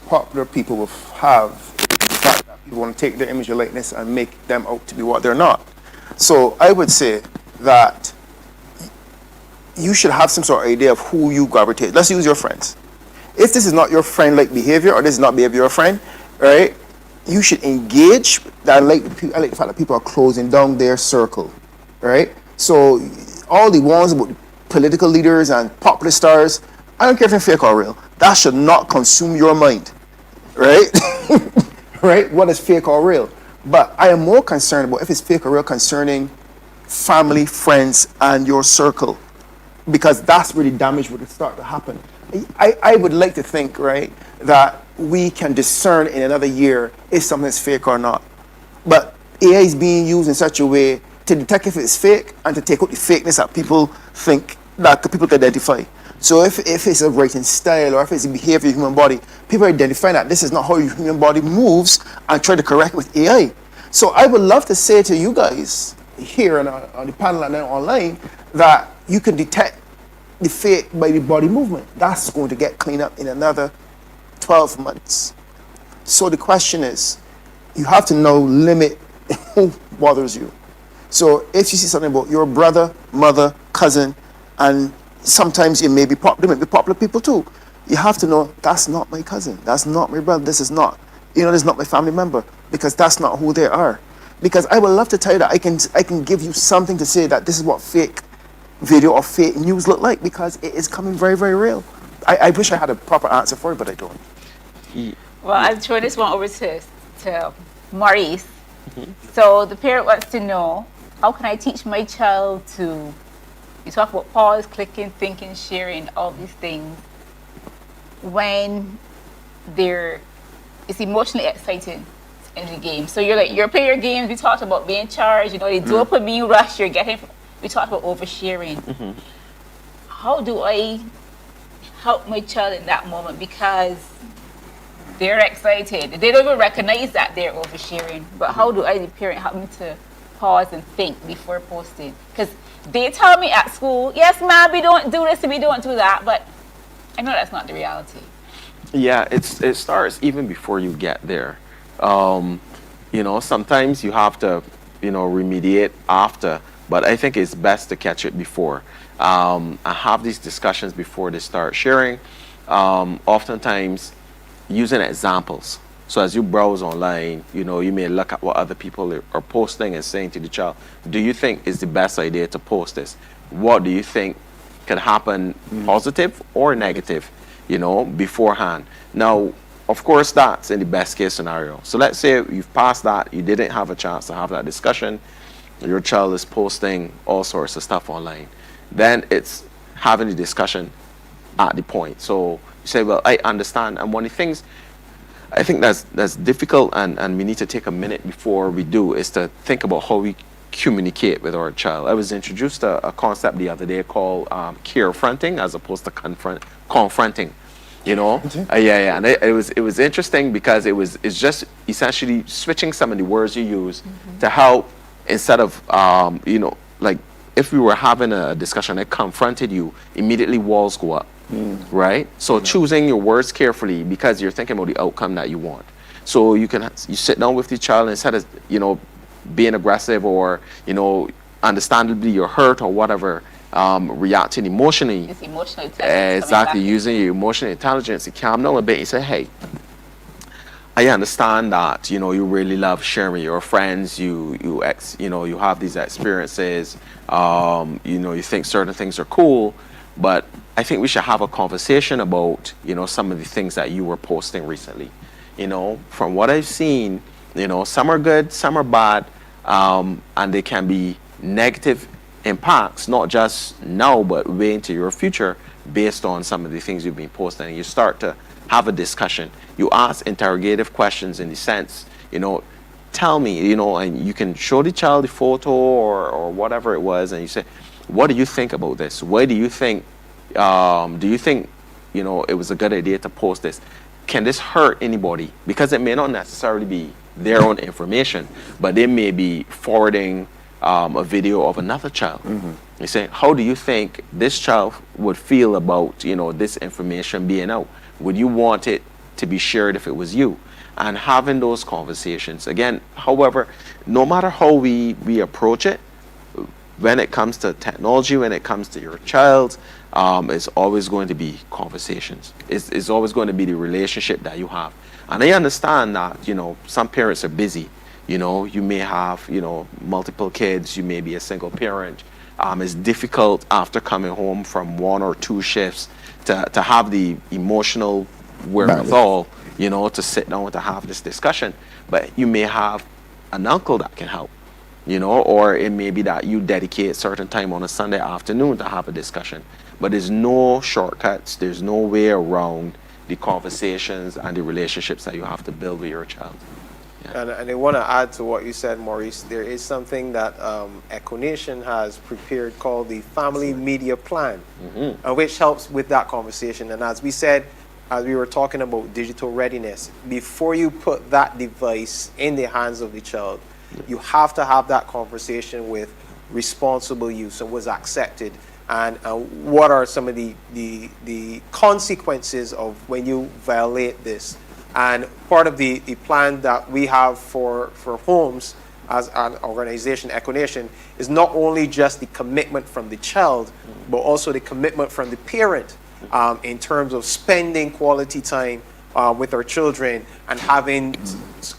popular people will have is the fact that people want to take their image or likeness and make them out to be what they're not. So I would say that you should have some sort of idea of who you gravitate. Let's use your friends. If this is not your friend-like behavior, or this is not behavior of your friend, right, you should engage. I like the fact that people are closing down their circle, right? So all the ones about political leaders and popular stars, I don't care if they're fake or real. That should not consume your mind, right? Right? What is fake or real? But I am more concerned about if it's fake or real concerning family, friends, and your circle, because that's where the damage would start to happen. I would like to think, right, that we can discern in another year if something's fake or not. But AI is being used in such a way to detect if it's fake and to take out the fakeness that people think, that people can identify. So if it's a writing style or if it's a behavior of the human body, people identify that this is not how your human body moves and try to correct with AI. So I would love to say to you guys here on the panel and then online that you can detect the fake by the body movement. That's going to get cleaned up in another 12 months. So the question is, you have to now limit who bothers you. So if you see something about your brother, mother, cousin, and sometimes it may be popular people too, you have to know that's not my cousin, that's not my brother, this is not my family member, because that's not who they are. Because I would love to tell you that I can give you something to say that this is what fake video or fake news look like, because it is coming very, very real. I wish I had a proper answer for it, but I don't. Well, I'll throw this one over to Maurice. So the parent wants to know, how can I teach my child to, you talk about pause, clicking, thinking, sharing, all these things, when it's emotionally exciting in the game. So you're playing your games, we talked about being charged, the dopamine rush you're getting, we talked about oversharing. How do I help my child in that moment? Because they're excited. They don't even recognize that they're oversharing. But how do I, the parent, help me to pause and think before posting? Because they tell me at school, yes, ma'am, we don't do this and we don't do that. But I know that's not the reality. Yeah, it starts even before you get there. Sometimes you have to, remediate after. But I think it's best to catch it before. I have these discussions before they start sharing. Oftentimes, using examples. So as you browse online, you may look at what other people are posting and saying to the child, do you think it's the best idea to post this? What do you think can happen, positive or negative, beforehand? Now, of course, that's in the best case scenario. So let's say you've passed that, you didn't have a chance to have that discussion, your child is posting all sorts of stuff online. Then it's having the discussion at the point. So you say, well, I understand. And one of the things I think that's difficult and we need to take a minute before we do is to think about how we communicate with our child. I was introduced to a concept the other day called carefronting as opposed to confronting. Yeah. And it was interesting because it's just essentially switching some of the words you use to help, instead of like if we were having a discussion, I confronted you, immediately walls go up. Right? So choosing your words carefully because you're thinking about the outcome that you want. So you sit down with the child instead of, being aggressive or, understandably you're hurt or whatever, reacting emotionally. It's emotional intelligence. Exactly. Using your emotional intelligence to calm down a bit and say, hey, I understand that, you really love sharing with your friends, you have these experiences, you think certain things are cool, but I think we should have a conversation about, some of the things that you were posting recently. From what I've seen, some are good, some are bad, and they can be negative impacts, not just now, but way into your future based on some of the things you've been posting. And you start to have a discussion. You ask interrogative questions in the sense, tell me, and you can show the child the photo or whatever it was, and you say, what do you think about this? Why do you think it was a good idea to post this? Can this hurt anybody? Because it may not necessarily be their own information, but they may be forwarding a video of another child. You say, how do you think this child would feel about, this information being out? Would you want it to be shared if it was you? And having those conversations. Again, however, no matter how we approach it, when it comes to technology, when it comes to your child, it's always going to be conversations. It's always going to be the relationship that you have. And I understand that, some parents are busy. You may have, multiple kids. You may be a single parent. It's difficult after coming home from 1 or 2 shifts to have the emotional wherewithal, to sit down and to have this discussion. But you may have an uncle that can help. Or it may be that you dedicate certain time on a Sunday afternoon to have a discussion. But there's no shortcuts. There's no way around the conversations and the relationships that you have to build with your child. And I want to add to what you said, Maurice. There is something that EKCO Nation has prepared called the Family Media Plan, which helps with that conversation. And as we said, as we were talking about digital readiness, before you put that device in the hands of the child, you have to have that conversation with responsible use and what's accepted, and what are some of the consequences of when you violate this. And part of the plan that we have for homes as an organization, EKCO Nation, is not only just the commitment from the child, but also the commitment from the parent in terms of spending quality time with our children and having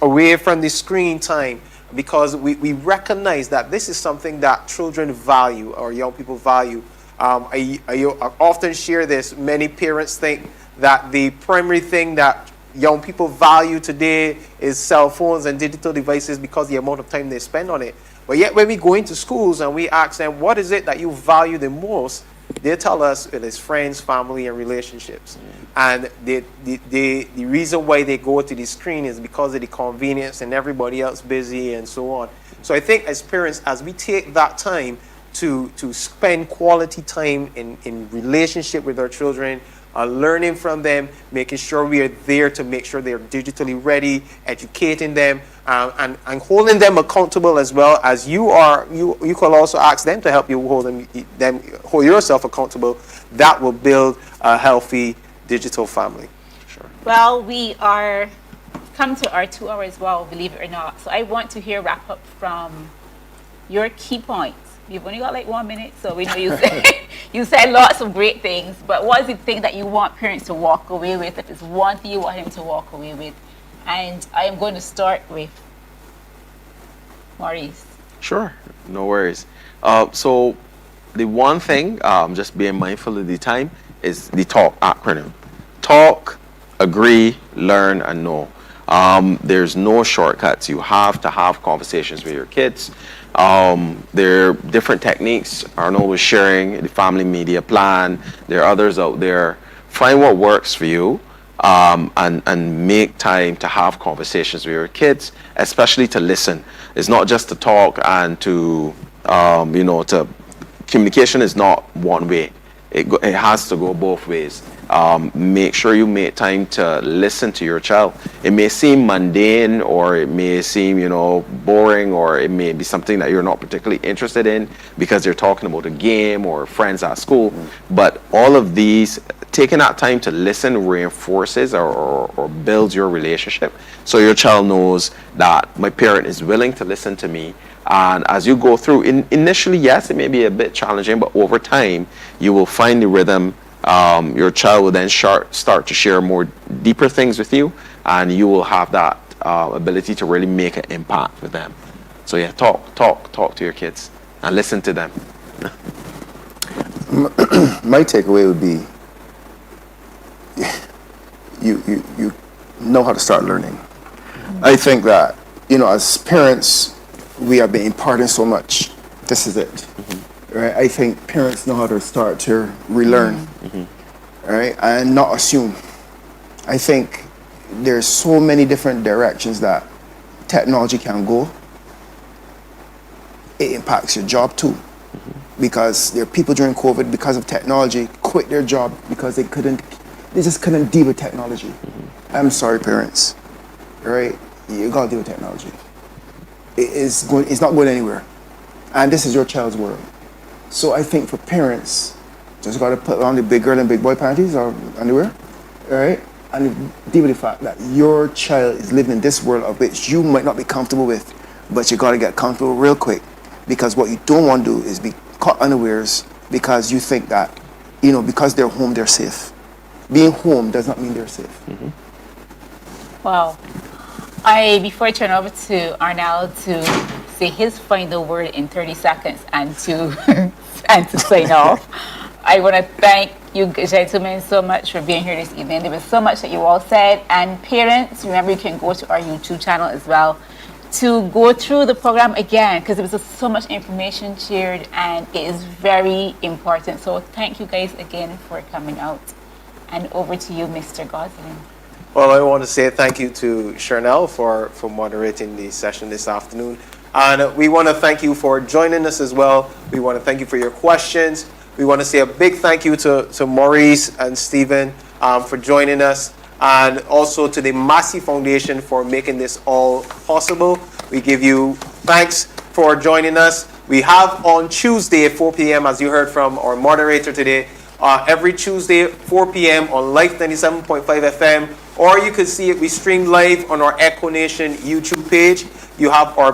away from the screen time, because we recognize that this is something that children value or young people value. I often share this. Many parents think that the primary thing that young people value today is cell phones and digital devices because the amount of time they spend on it. But yet when we go into schools and we ask them, what is it that you value the most? They tell us it is friends, family, and relationships. And the reason why they go to the screen is because of the convenience and everybody else busy and so on. So I think as parents, as we take that time to spend quality time in relationship with our children, learning from them, making sure we are there to make sure they're digitally ready, educating them, and holding them accountable as well as you are. You can also ask them to help you hold yourself accountable. That will build a healthy digital family. Sure. Well, we are come to our 2 hours as well, believe it or not. So I want to hear wrap up from your key points. You've only got like 1 minute, so we know you said you said lots of great things. But what is the thing that you want parents to walk away with? If it's one thing you want him to walk away with, and I am going to start with Maurice. Sure, no worries. So the one thing, just being mindful of the time, is the TALK acronym. Talk, agree, learn, and know. There's no shortcuts. You have to have conversations with your kids. There are different techniques. Arnold was sharing the family media plan. There are others out there. Find what works for you, and make time to have conversations with your kids, especially to listen. It's not just to talk and to communication is not one way. It has to go both ways. Make sure you make time to listen to your child. It may seem mundane, or it may seem, boring, or it may be something that you're not particularly interested in because they're talking about a game or friends at school. But all of these, taking that time to listen reinforces or builds your relationship. So your child knows that my parent is willing to listen to me. And as you go through, initially, yes, it may be a bit challenging, but over time, you will find the rhythm. Your child will then start to share more deeper things with you, and you will have that ability to really make an impact with them. So yeah, talk to your kids and listen to them. My takeaway would be you know how to start learning. I think that, as parents, we have been imparting so much. This is it. Right? I think parents know how to start to relearn, right? And not assume. I think there's so many different directions that technology can go. It impacts your job too, because there are people during COVID, because of technology, quit their job because they just couldn't deal with technology. I'm sorry, parents, right? You gotta deal with technology. It's not going anywhere, and this is your child's world. So I think for parents, just got to put on the big girl and big boy panties or underwear, right? And deal with the fact that your child is living in this world of which you might not be comfortable with, but you got to get comfortable real quick, because what you don't want to do is be caught unawares because you think that, because they're home, they're safe. Being home does not mean they're safe. Wow. Before I turn over to Arnold to say his final word in 30 seconds and to sign off, I want to thank you gentlemen so much for being here this evening. There was so much that you all said. And parents, remember, you can go to our YouTube channel as well to go through the program again, because there was so much information shared and it is very important. So thank you guys again for coming out. And over to you, Mr. Gosling. Well, I want to say thank you to Charnel for moderating the session this afternoon. And we want to thank you for joining us as well. We want to thank you for your questions. We want to say a big thank you to Maurice and Stephen for joining us, and also to the Massey Foundation for making this all possible. We give you thanks for joining us. We have on Tuesday at 4 p.m., as you heard from our moderator today, every Tuesday at 4 p.m. on Life 97.5 FM, or you could see it, we stream live on our Echo Nation YouTube page. You have our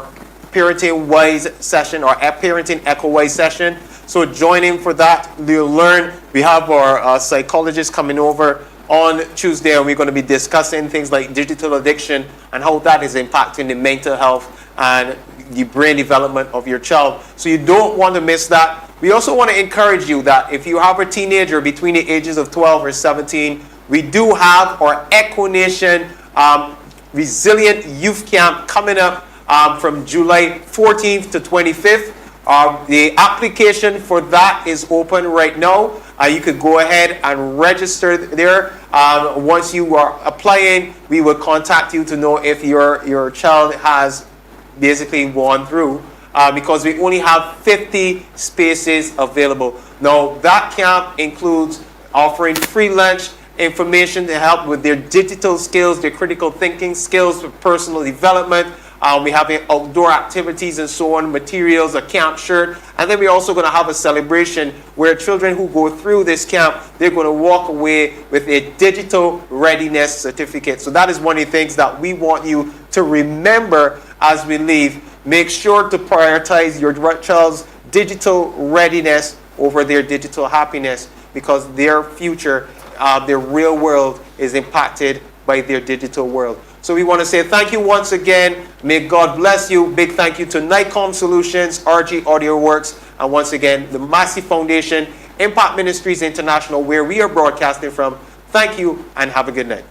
Parenting Wise session, our Parenting Echo Wise session. So join in for that. You'll learn. We have our psychologist coming over on Tuesday, and we're going to be discussing things like digital addiction and how that is impacting the mental health and the brain development of your child. So you don't want to miss that. We also want to encourage you that if you have a teenager between the ages of 12 or 17, we do have our Echo Nation Resilient Youth Camp coming up from July 14th to 25th. The application for that is open right now. You could go ahead and register there. Once you are applying, we will contact you to know if your child has basically gone through, because we only have 50 spaces available. Now, that camp includes offering free lunch, information to help with their digital skills, their critical thinking skills for personal development. We have outdoor activities and so on, materials, a camp shirt. And then we're also going to have a celebration where children who go through this camp, they're going to walk away with a digital readiness certificate. So that is one of the things that we want you to remember as we leave. Make sure to prioritize your child's digital readiness over their digital happiness, because their future, their real world is impacted by their digital world. So we want to say thank you once again. May God bless you. Big thank you to Nikon Solutions, RG Audio Works, and once again, the Massey Foundation, Impact Ministries International, where we are broadcasting from. Thank you and have a good night.